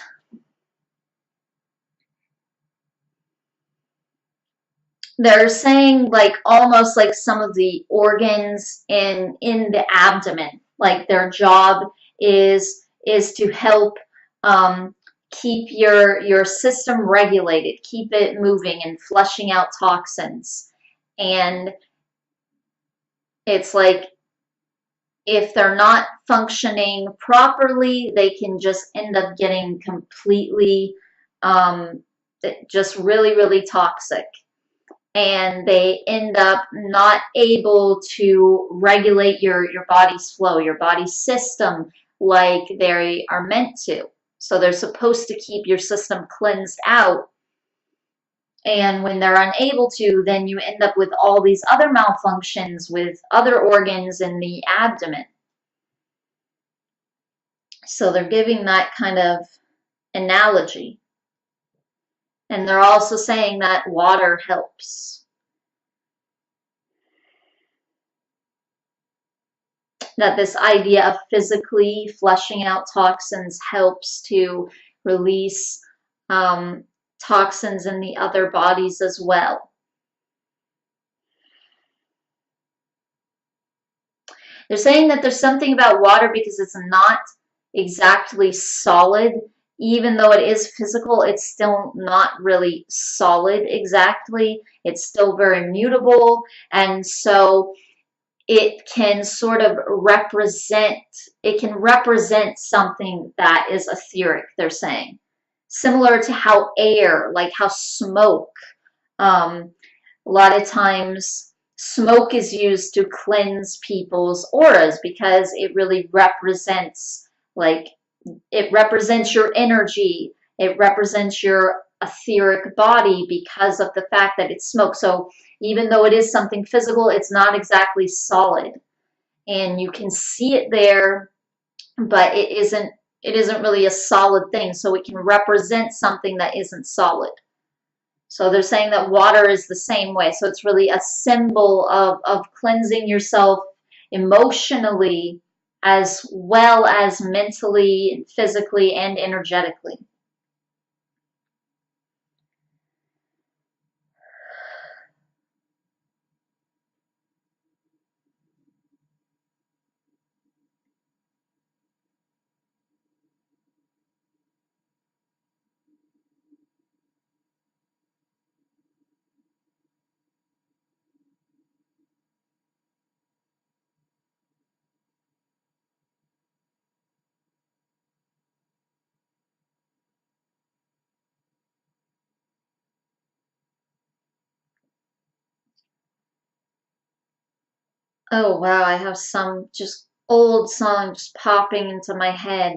They're saying like almost like some of the organs in the abdomen, like their job is to help keep your system regulated, keep it moving and flushing out toxins. And it's like if they're not functioning properly, they can just end up getting completely just really, really toxic. And they end up not able to regulate your body's flow, your body's system like they are meant to. So they're supposed to keep your system cleansed out. And when they're unable to, then you end up with all these other malfunctions with other organs in the abdomen. So they're giving that kind of analogy. And they're also saying that water helps. That this idea of physically flushing out toxins helps to release toxins in the other bodies as well. They're saying that there's something about water because it's not exactly solid. Even though it is physical, it's still not really solid exactly. It's still very mutable. And so it can sort of represent something that is etheric, they're saying. Similar to how air, like how smoke, a lot of times smoke is used to cleanse people's auras because it really represents, like, it represents your energy, it represents your etheric body because of the fact that it's smoke. So even though it is something physical, it's not exactly solid. And you can see it there, but it isn't really a solid thing. So it can represent something that isn't solid. So they're saying that water is the same way. So it's really a symbol of cleansing yourself emotionally as well as mentally, physically, and energetically. Oh wow, I have some just old song just popping into my head,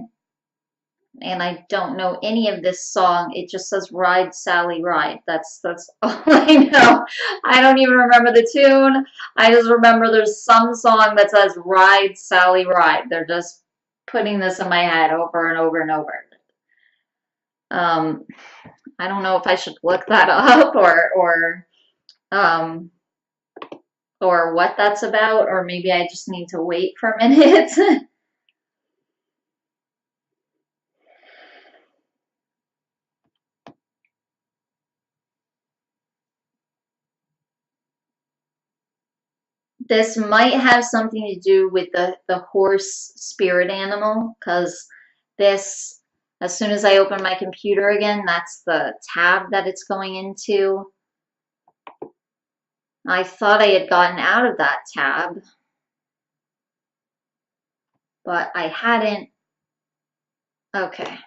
and I don't know any of this song. It just says "Ride, Sally, Ride." That's all I know. I don't even remember the tune. I just remember there's some song that says "Ride, Sally, Ride." They're just putting this in my head over and over and over. Um, I don't know if I should look that up um, or what that's about, or maybe I just need to wait for a minute. This might have something to do with the horse spirit animal, because this, as soon as I open my computer again, that's the tab that it's going into. I thought I had gotten out of that tab, but I hadn't. Okay.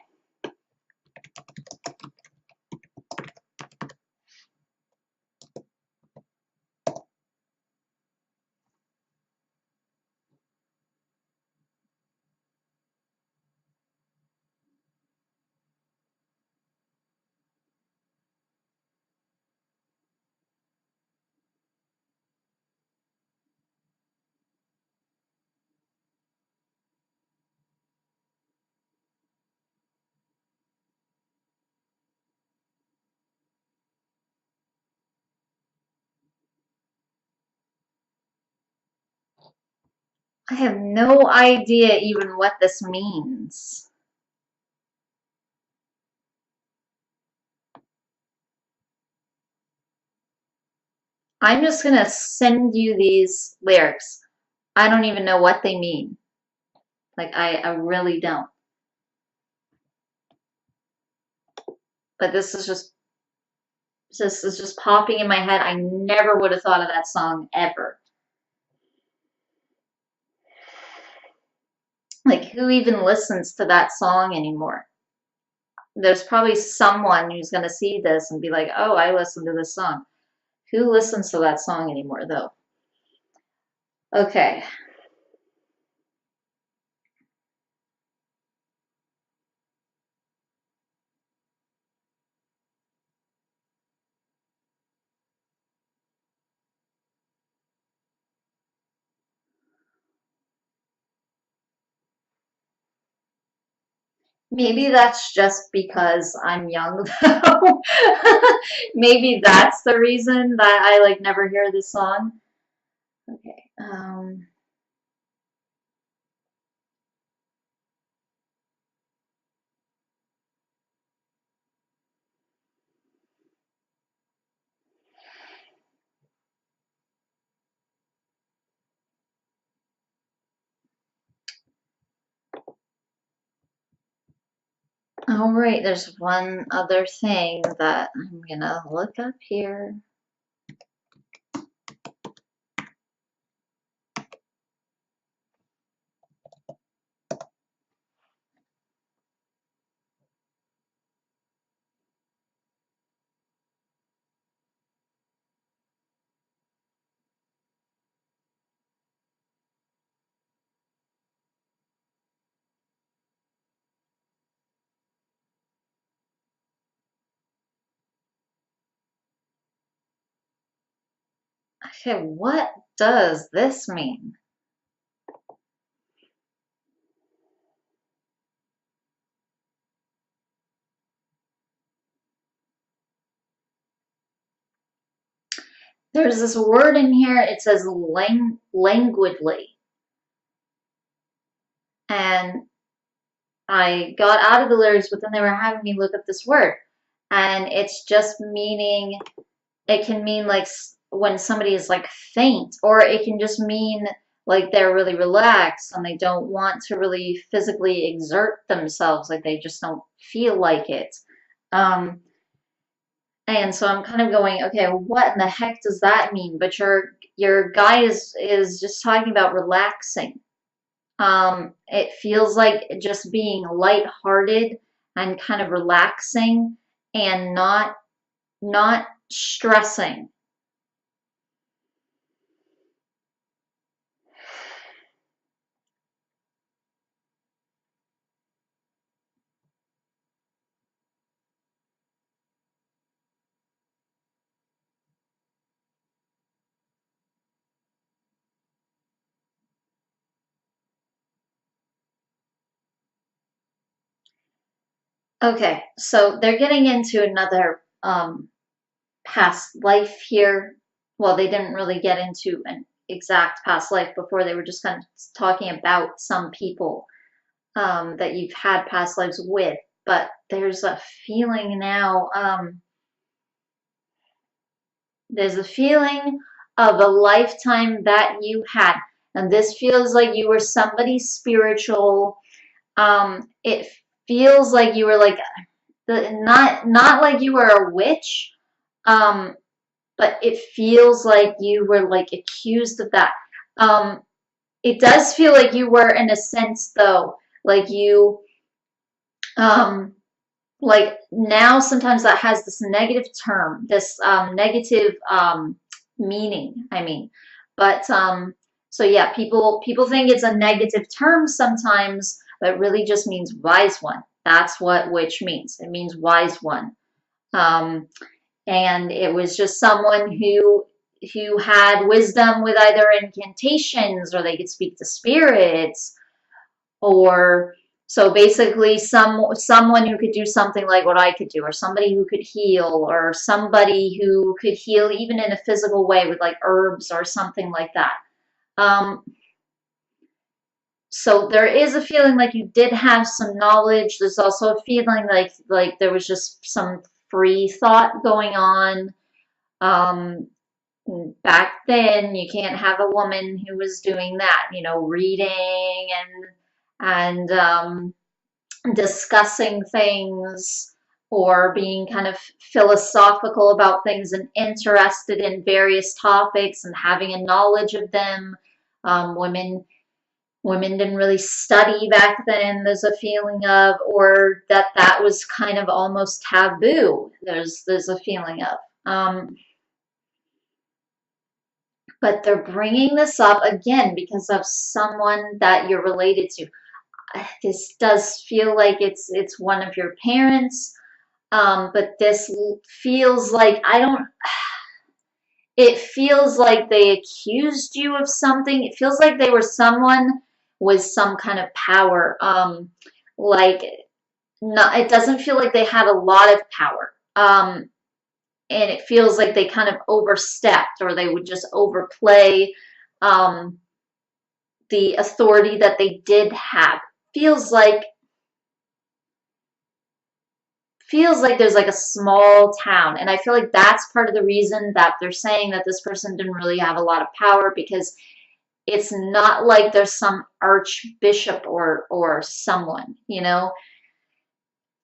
I have no idea even what this means. I'm just gonna send you these lyrics. I don't even know what they mean. Like, I really don't. But this is just popping in my head. I never would have thought of that song ever. Like, who even listens to that song anymore? There's probably someone who's going to see this and be like, oh, I listen to this song. Who listens to that song anymore, though? Okay. Maybe that's just because I'm young, though. Maybe that's the reason that I like never hear this song. Okay. All right, there's one other thing that I'm gonna look up here. Okay, what does this mean? There's this word in here, it says languidly. And I got out of the lyrics, but then they were having me look up this word. And it's just meaning, it can mean like when somebody is like faint, or it can just mean like they're really relaxed and they don't want to really physically exert themselves, like they just don't feel like it. Um, and so I'm kind of going, okay, what in the heck does that mean? But your guy is just talking about relaxing. It feels like just being lighthearted and kind of relaxing and not stressing. Okay, so they're getting into another past life here. Well, they didn't really get into an exact past life before. They were just kind of talking about some people that you've had past lives with. But there's a feeling now. There's a feeling of a lifetime that you had. And this feels like you were somebody spiritual. It feels like you were like not like you were a witch, um, but it feels like you were like accused of that. Um, it does feel like you were in a sense though, like you um like now sometimes that has this negative term, this negative meaning, I mean. But so yeah, people think it's a negative term sometimes, but it really just means wise one. That's what witch means. It means wise one. Um, and it was just someone who had wisdom with either incantations, or they could speak to spirits, or so basically someone who could do something like what I could do, or somebody who could heal, or somebody who could heal even in a physical way with like herbs or something like that. Um, so there is a feeling like you did have some knowledge. There's also a feeling like there was just some free thought going on. Um, Back then, you can't have a woman who was doing that, you know, reading and discussing things, or being kind of philosophical about things and interested in various topics and having a knowledge of them. Women didn't really study back then, there's a feeling of, or that was kind of almost taboo. There's a feeling of. But they're bringing this up again because of someone that you're related to. This does feel like it's one of your parents, but this feels like I don't. It feels like they accused you of something. It feels like they were someone with some kind of power. Like not. It doesn't feel like they had a lot of power. And it feels like they kind of overstepped, or they would just overplay um, the authority that they did have. Feels like there's like a small town, and I feel like that's part of the reason that they're saying that this person didn't really have a lot of power, because it's not like there's some archbishop or someone, you know.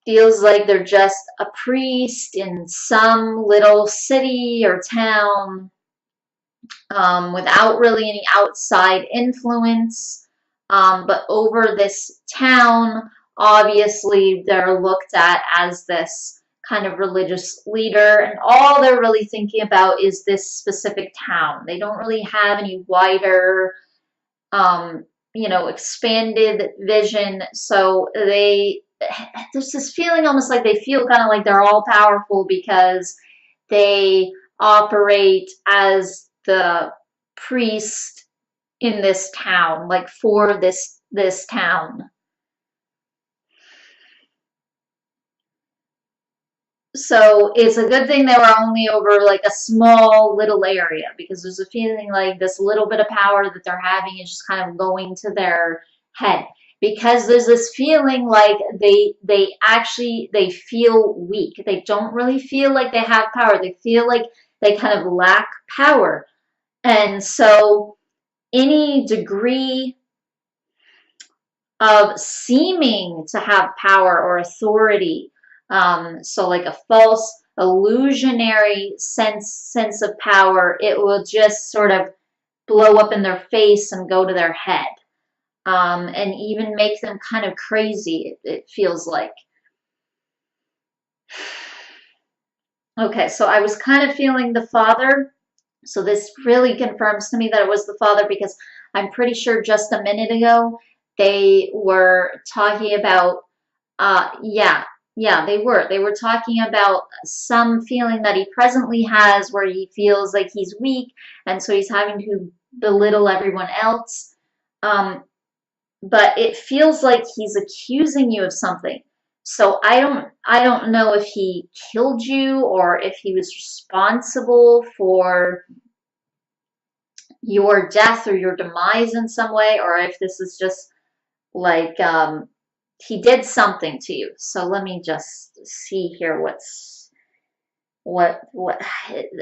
Feels like they're just a priest in some little city or town, without really any outside influence. But over this town, obviously, they're looked at as this kind of religious leader, and all they're really thinking about is this specific town. They don't really have any wider, expanded vision. So there's this feeling almost like they feel kind of like they're all powerful because they operate as the priest in this town, like for this town. So it's a good thing they were only over like a small little area, because there's a feeling like this little bit of power that they're having is just kind of going to their head, because there's this feeling like they feel weak. They don't really feel like they have power. They feel like they kind of lack power. And so any degree of seeming to have power or authority, so like a false illusionary sense of power, it will just sort of blow up in their face and go to their head, and even make them kind of crazy, it feels like. Okay, so I was kind of feeling the father. So this really confirms to me that it was the father, because I'm pretty sure just a minute ago they were talking about, yeah, they were. They were talking about some feeling that he presently has where he feels like he's weak, and so he's having to belittle everyone else. Um, but it feels like he's accusing you of something. So I don't know if he killed you, or if he was responsible for your death or your demise in some way, or if this is just like he did something to you. So let me just see here what,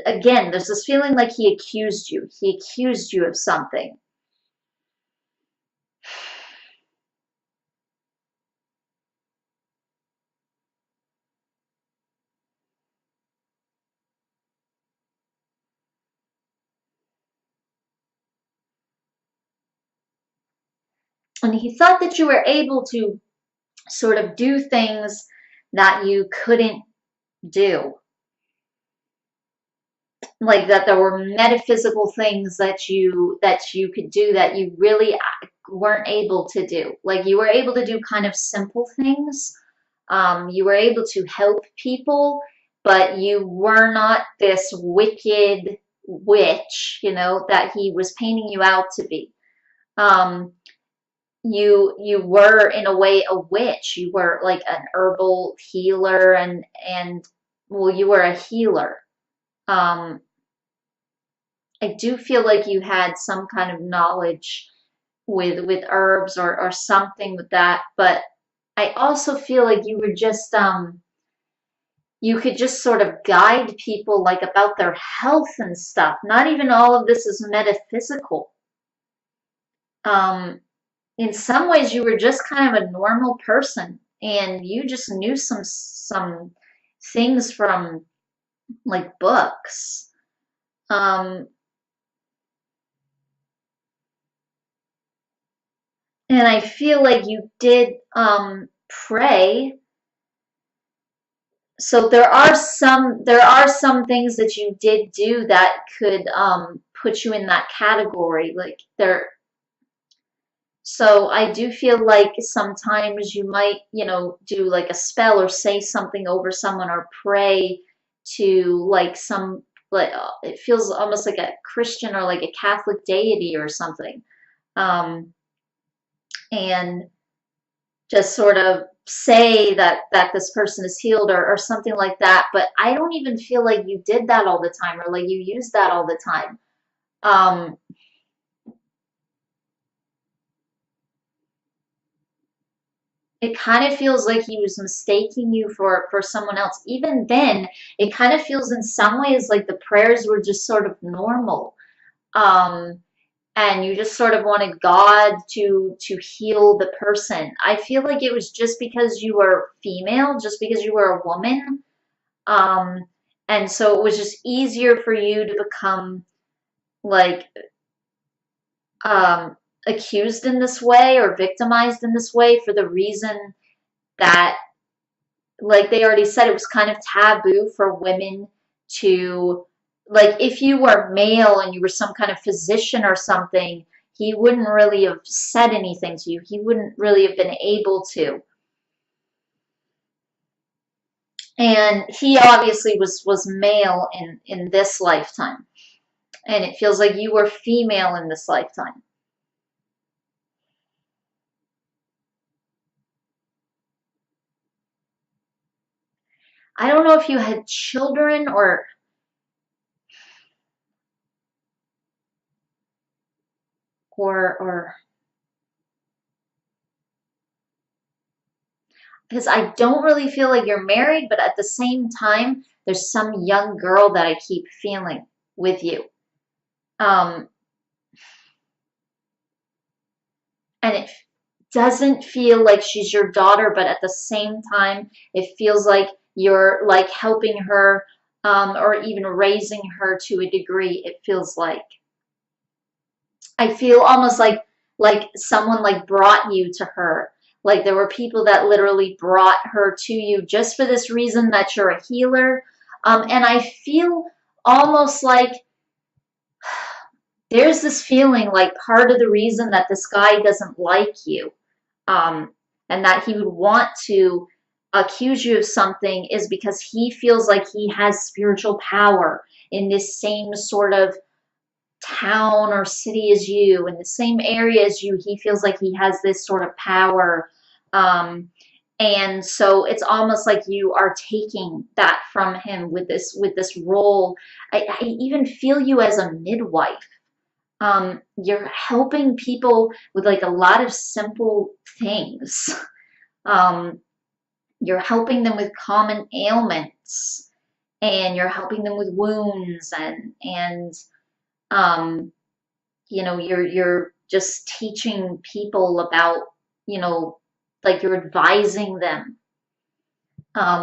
again, there's this feeling like he accused you. He accused you of something. And he thought that you were able to sort of do things that you couldn't do. Like that there were metaphysical things that you could do that you really weren't able to do. Like you were able to do kind of simple things. You were able to help people, but you were not this wicked witch, that he was painting you out to be. Um, you were in a way a witch. You were like an herbal healer, and well, you were a healer. Um, I do feel like you had some kind of knowledge with herbs or something with that, but I also feel like you were just you could just sort of guide people like about their health and stuff. Not even all of this is metaphysical. Um, in some ways you were just kind of a normal person and you just knew some things from like books. Um, and I feel like you did pray. So there are some things that you did do that could put you in that category. Like there So I do feel like sometimes you might, do like a spell or say something over someone or pray to like it feels almost like a Christian or like a Catholic deity or something. Um, and just sort of say that this person is healed or something like that. But I don't even feel like you did that all the time or like you used that all the time. Um, it kind of feels like he was mistaking you for someone else. Even then, it kind of feels in some ways like the prayers were just sort of normal. Um, and you just sort of wanted God to heal the person. I feel like it was just because you were female, just because you were a woman. Um, and so it was just easier for you to become like um, accused in this way or victimized in this way for the reason that, like they already said, it was kind of taboo for women to, like, if you were male and you were some kind of physician or something, he wouldn't really have said anything to you. He wouldn't really have been able to. And he obviously was male in this lifetime. And it feels like you were female in this lifetime. I don't know if you had children or because I don't really feel like you're married, but at the same time, there's some young girl that I keep feeling with you. Um, and it doesn't feel like she's your daughter, but at the same time, it feels like you're like helping her, or even raising her to a degree. It feels like I feel almost like someone like brought you to her. Like there were people that literally brought her to you just for this reason that you're a healer. And I feel almost like there's this feeling like part of the reason that this guy doesn't like you, um, and that he would want to accuse you of something is because he feels like he has spiritual power in this same sort of town or city as you, in the same area as you. He feels like he has this sort of power. Um, and so it's almost like you are taking that from him with this role. I even feel you as a midwife. You're helping people with like a lot of simple things. Um, you're helping them with common ailments. and you're helping them with wounds, and um, you know, you're just teaching people about, you know, like you're advising them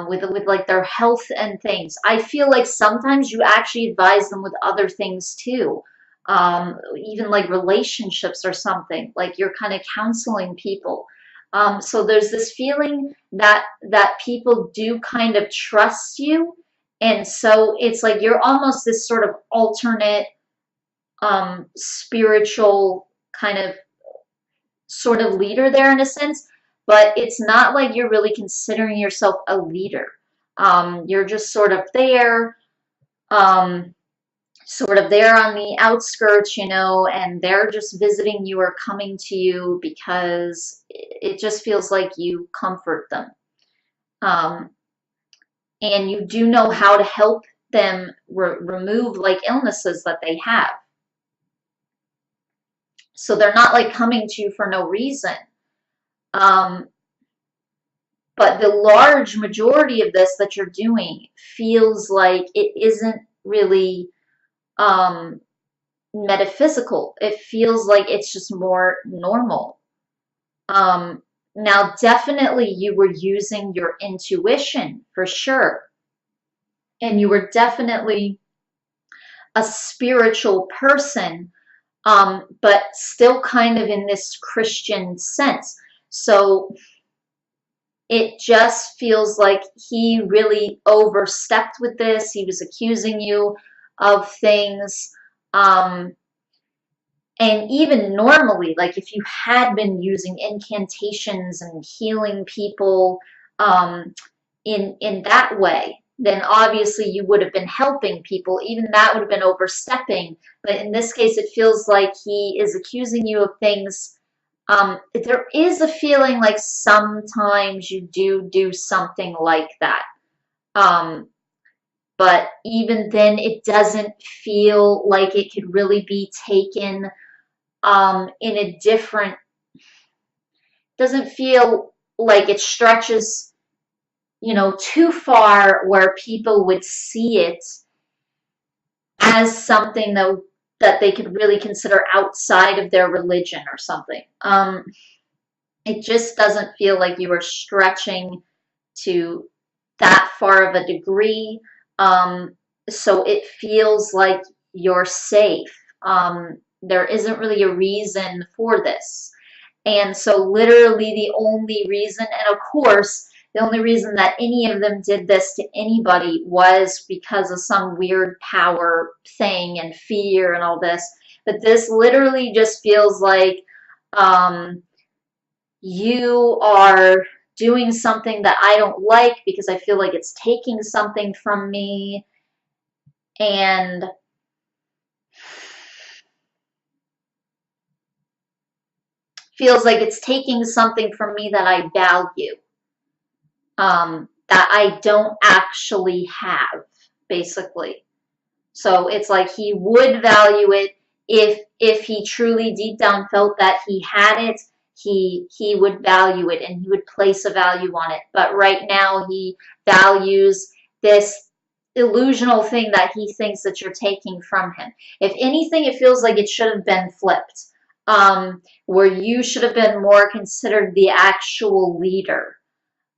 with like their health and things. I feel like sometimes you actually advise them with other things too. Even like relationships or something, like you're kind of counseling people. So there's this feeling that people do kind of trust you. And so it's like you're almost this sort of alternate spiritual kind of sort of leader there in a sense, but it's not like you're really considering yourself a leader. You're just sort of there on the outskirts, you know, and they're just visiting you or coming to you because it just feels like you comfort them. Um, and you do know how to help them remove like illnesses that they have. So they're not like coming to you for no reason. Um, But the large majority of this that you're doing feels like it isn't really um, metaphysical. It feels like it's just more normal. Now, definitely you were using your intuition for sure. And you were definitely a spiritual person, but still kind of in this Christian sense. So it just feels like he really overstepped with this. He was accusing you of things. And even normally, like if you had been using incantations and healing people in that way, then obviously you would have been helping people. Even that would have been overstepping. But in this case, it feels like he is accusing you of things. There is a feeling like sometimes you do something like that. Um, but even then, it doesn't feel like it could really be taken in a different, doesn't feel like it stretches, you know, too far where people would see it as something that they could really consider outside of their religion or something. It just doesn't feel like you are stretching to that far of a degree. So it feels like you're safe. There isn't really a reason for this. And so literally the only reason, and of course, the only reason that any of them did this to anybody was because of some weird power thing and fear and all this. But this literally just feels like um, you are doing something that I don't like because I feel like it's taking something from me, and feels like it's taking something from me that I value, that I don't actually have, basically. So it's like he would value it if he truly deep down felt that he had it. He would value it and he would place a value on it. But right now he values this illusional thing that he thinks that you're taking from him. If anything, it feels like it should have been flipped, where you should have been more considered the actual leader,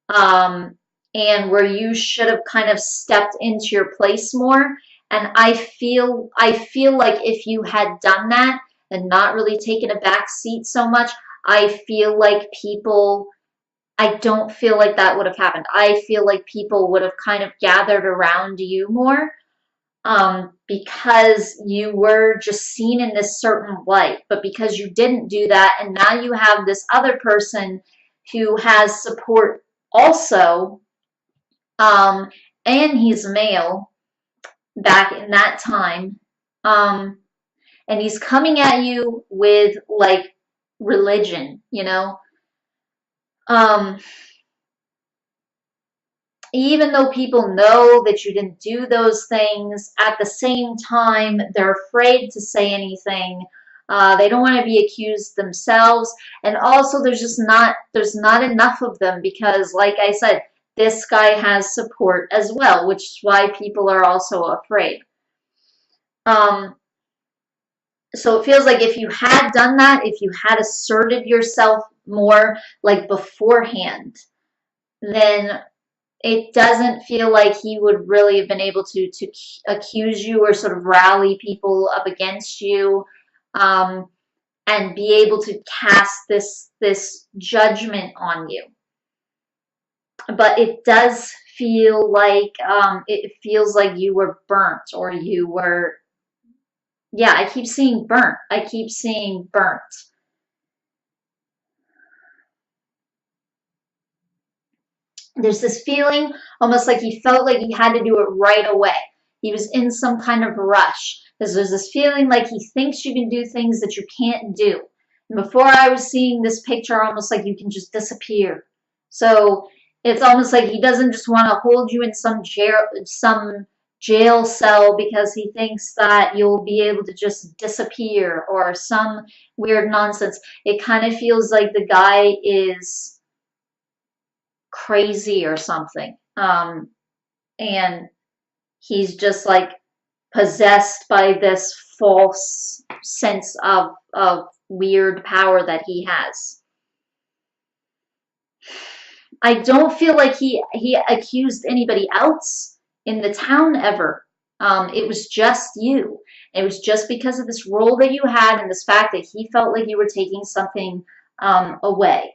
and where you should have kind of stepped into your place more. And I feel like if you had done that and not really taken a back seat so much, I feel like people, I don't feel like that would have happened. I feel like people would have kind of gathered around you more, because you were just seen in this certain light. But because you didn't do that, and now you have this other person who has support also, um, and he's male back in that time, um, and he's coming at you with like religion, you know. Um, Even though people know that you didn't do those things, at the same time, they're afraid to say anything. They don't want to be accused themselves. And also there's not enough of them because, like I said, this guy has support as well, which is why people are also afraid. So it feels like if you had done that, if you had asserted yourself more like beforehand, then it doesn't feel like he would really have been able to accuse you or sort of rally people up against you, and be able to cast this judgment on you. But it does feel like it feels like you were burnt, or you were, yeah, I keep seeing burnt. I keep seeing burnt. There's this feeling almost like he felt like he had to do it right away. He was in some kind of rush. Because there's this feeling like he thinks you can do things that you can't do. And before, I was seeing this picture almost like you can just disappear. So it's almost like he doesn't just want to hold you in some jail cell because he thinks that you'll be able to just disappear or some weird nonsense. It kind of feels like the guy is crazy or something. And he's just like possessed by this false sense of weird power that he has. I don't feel like he accused anybody else in the town ever. It was just you. It was just because of this role that you had and this fact that he felt like you were taking something away.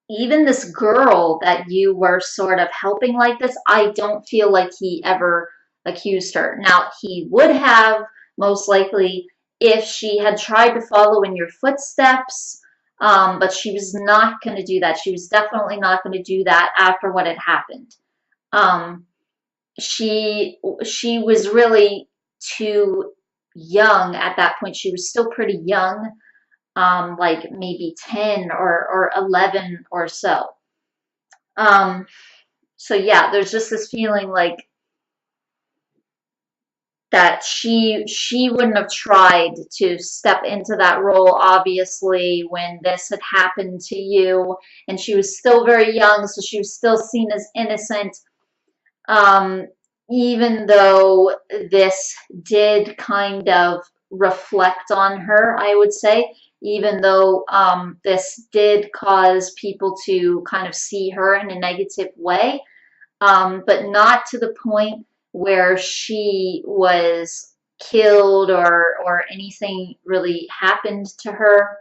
Even this girl that you were sort of helping like this, I don't feel like he ever accused her. Now, he would have, most likely, if she had tried to follow in your footsteps, but she was not going to do that. She was definitely not going to do that after what had happened. She was really too young at that point. She was still pretty young, like maybe 10 or 11 or so. So yeah, there's just this feeling like that she wouldn't have tried to step into that role, obviously, when this had happened to you, and she was still very young, so she was still seen as innocent. Even though this did kind of reflect on her, I would say, even though this did cause people to kind of see her in a negative way, but not to the point where she was killed or anything really happened to her.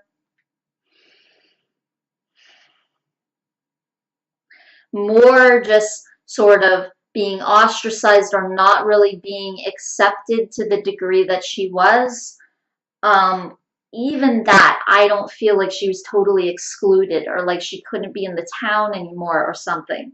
More just sort of being ostracized or not really being accepted to the degree that she was. Even that, I don't feel like she was totally excluded or like she couldn't be in the town anymore or something.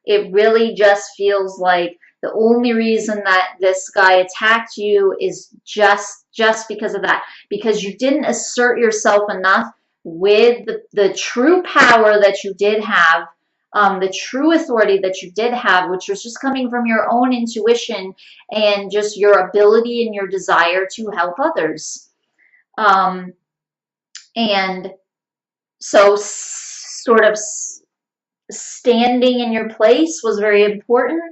It really just feels like the only reason that this guy attacked you is just because of that. Because you didn't assert yourself enough with the true power that you did have, the true authority that you did have, which was just coming from your own intuition and just your ability and your desire to help others. And so sort of standing in your place was very important,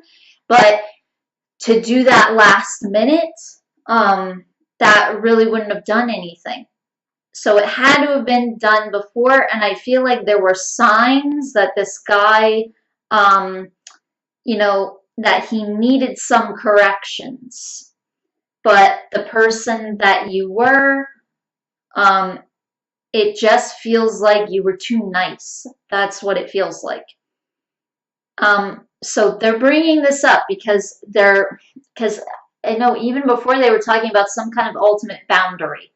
but to do that last minute, that really wouldn't have done anything. So it had to have been done before, and I feel like there were signs that this guy, that he needed some corrections. But the person that you were, it just feels like you were too nice. That's what it feels like. So they're bringing this up because I know even before they were talking about some kind of ultimate boundary,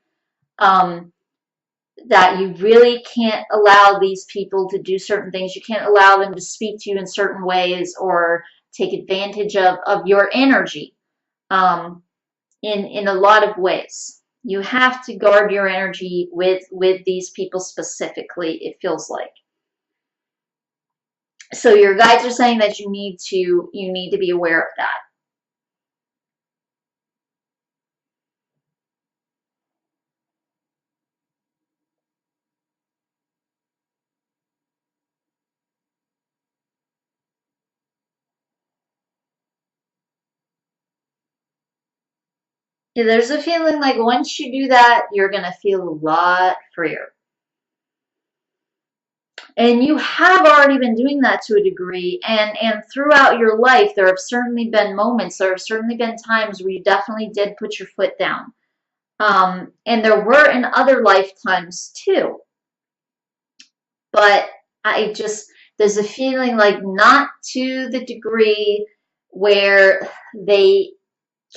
that you really can't allow these people to do certain things. You can't allow them to speak to you in certain ways or take advantage of your energy, in a lot of ways. You have to guard your energy with these people specifically, it feels like. So your guides are saying that you need to be aware of that. There's a feeling like once you do that, you're going to feel a lot freer. And you have already been doing that to a degree. And throughout your life, there have certainly been moments, there have certainly been times where you definitely did put your foot down. And there were in other lifetimes too. But there's a feeling like not to the degree where they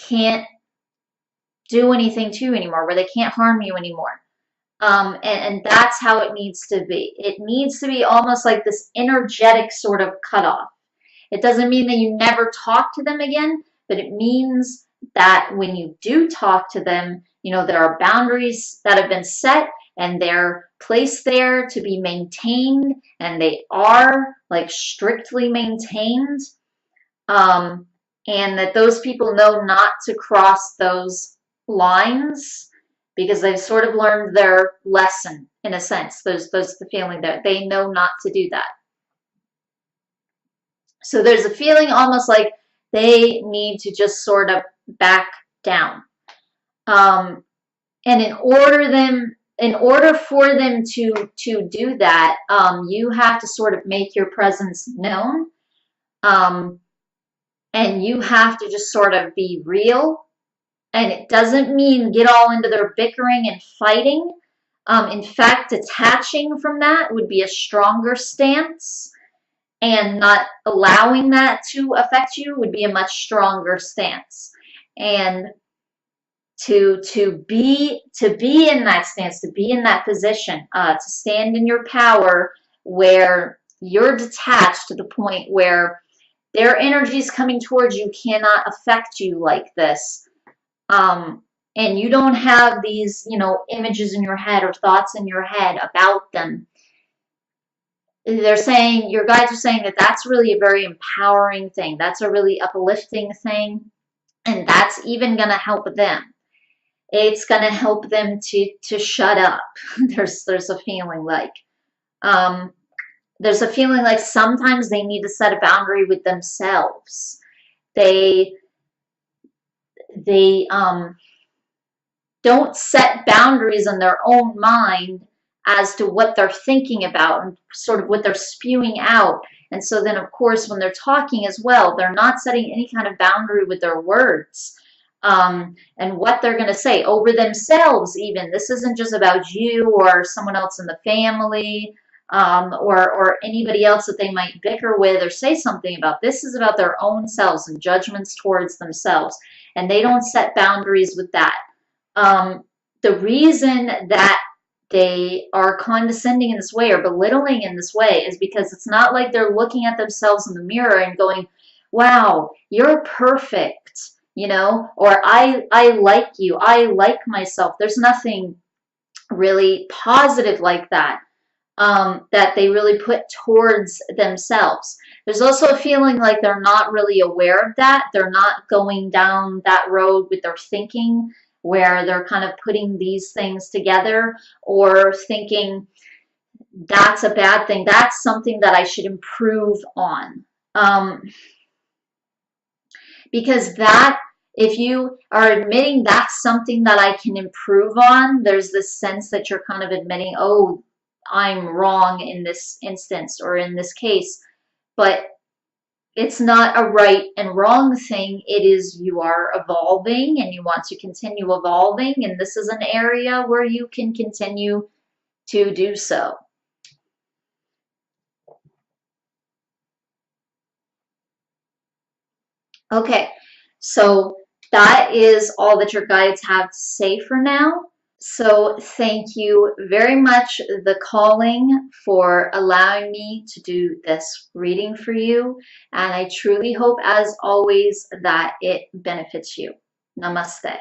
can't do anything to you anymore, where they can't harm you anymore. And that's how it needs to be. It needs to be almost like this energetic sort of cutoff. It doesn't mean that you never talk to them again, but it means that when you do talk to them, there are boundaries that have been set and they're placed there to be maintained, and they are like strictly maintained. And that those people know not to cross those lines because they've sort of learned their lesson in a sense. There's the feeling that they know not to do that. So there's a feeling almost like they need to just sort of back down. And in order for them to do that, you have to sort of make your presence known. And you have to just sort of be real. And it doesn't mean get all into their bickering and fighting. In fact, detaching from that would be a stronger stance, and not allowing that to affect you would be a much stronger stance. And to be in that stance, to be in that position, to stand in your power where you're detached to the point where their energies coming towards you cannot affect you like this. And you don't have these, images in your head or thoughts in your head about them. They're saying, your guides are saying that that's really a very empowering thing. That's a really uplifting thing. And that's even going to help them. It's going to help them to shut up. There's a feeling like, sometimes they need to set a boundary with themselves. They don't set boundaries in their own mind as to what they're thinking about and sort of what they're spewing out. And so then, of course, when they're talking as well, they're not setting any kind of boundary with their words and what they're going to say over themselves even. This isn't just about you or someone else in the family or anybody else that they might bicker with or say something about. This is about their own selves and judgments towards themselves. And they don't set boundaries with that. The reason that they are condescending in this way or belittling in this way is because it's not like they're looking at themselves in the mirror and going, wow, you're perfect, or I like you, I like myself. There's nothing really positive like that. That they really put towards themselves. There's also a feeling like they're not really aware of that. They're not going down that road with their thinking where they're kind of putting these things together or thinking that's a bad thing. That's something that I should improve on. Because if you are admitting that's something that I can improve on, there's this sense that you're kind of admitting, oh, I'm wrong in this instance or in this case, but it's not a right and wrong thing. It is you are evolving and you want to continue evolving, and this is an area where you can continue to do so. Okay, so that is all that your guides have to say for now. So thank you very much, the calling, for allowing me to do this reading for you. And I truly hope, as always, that it benefits you. Namaste.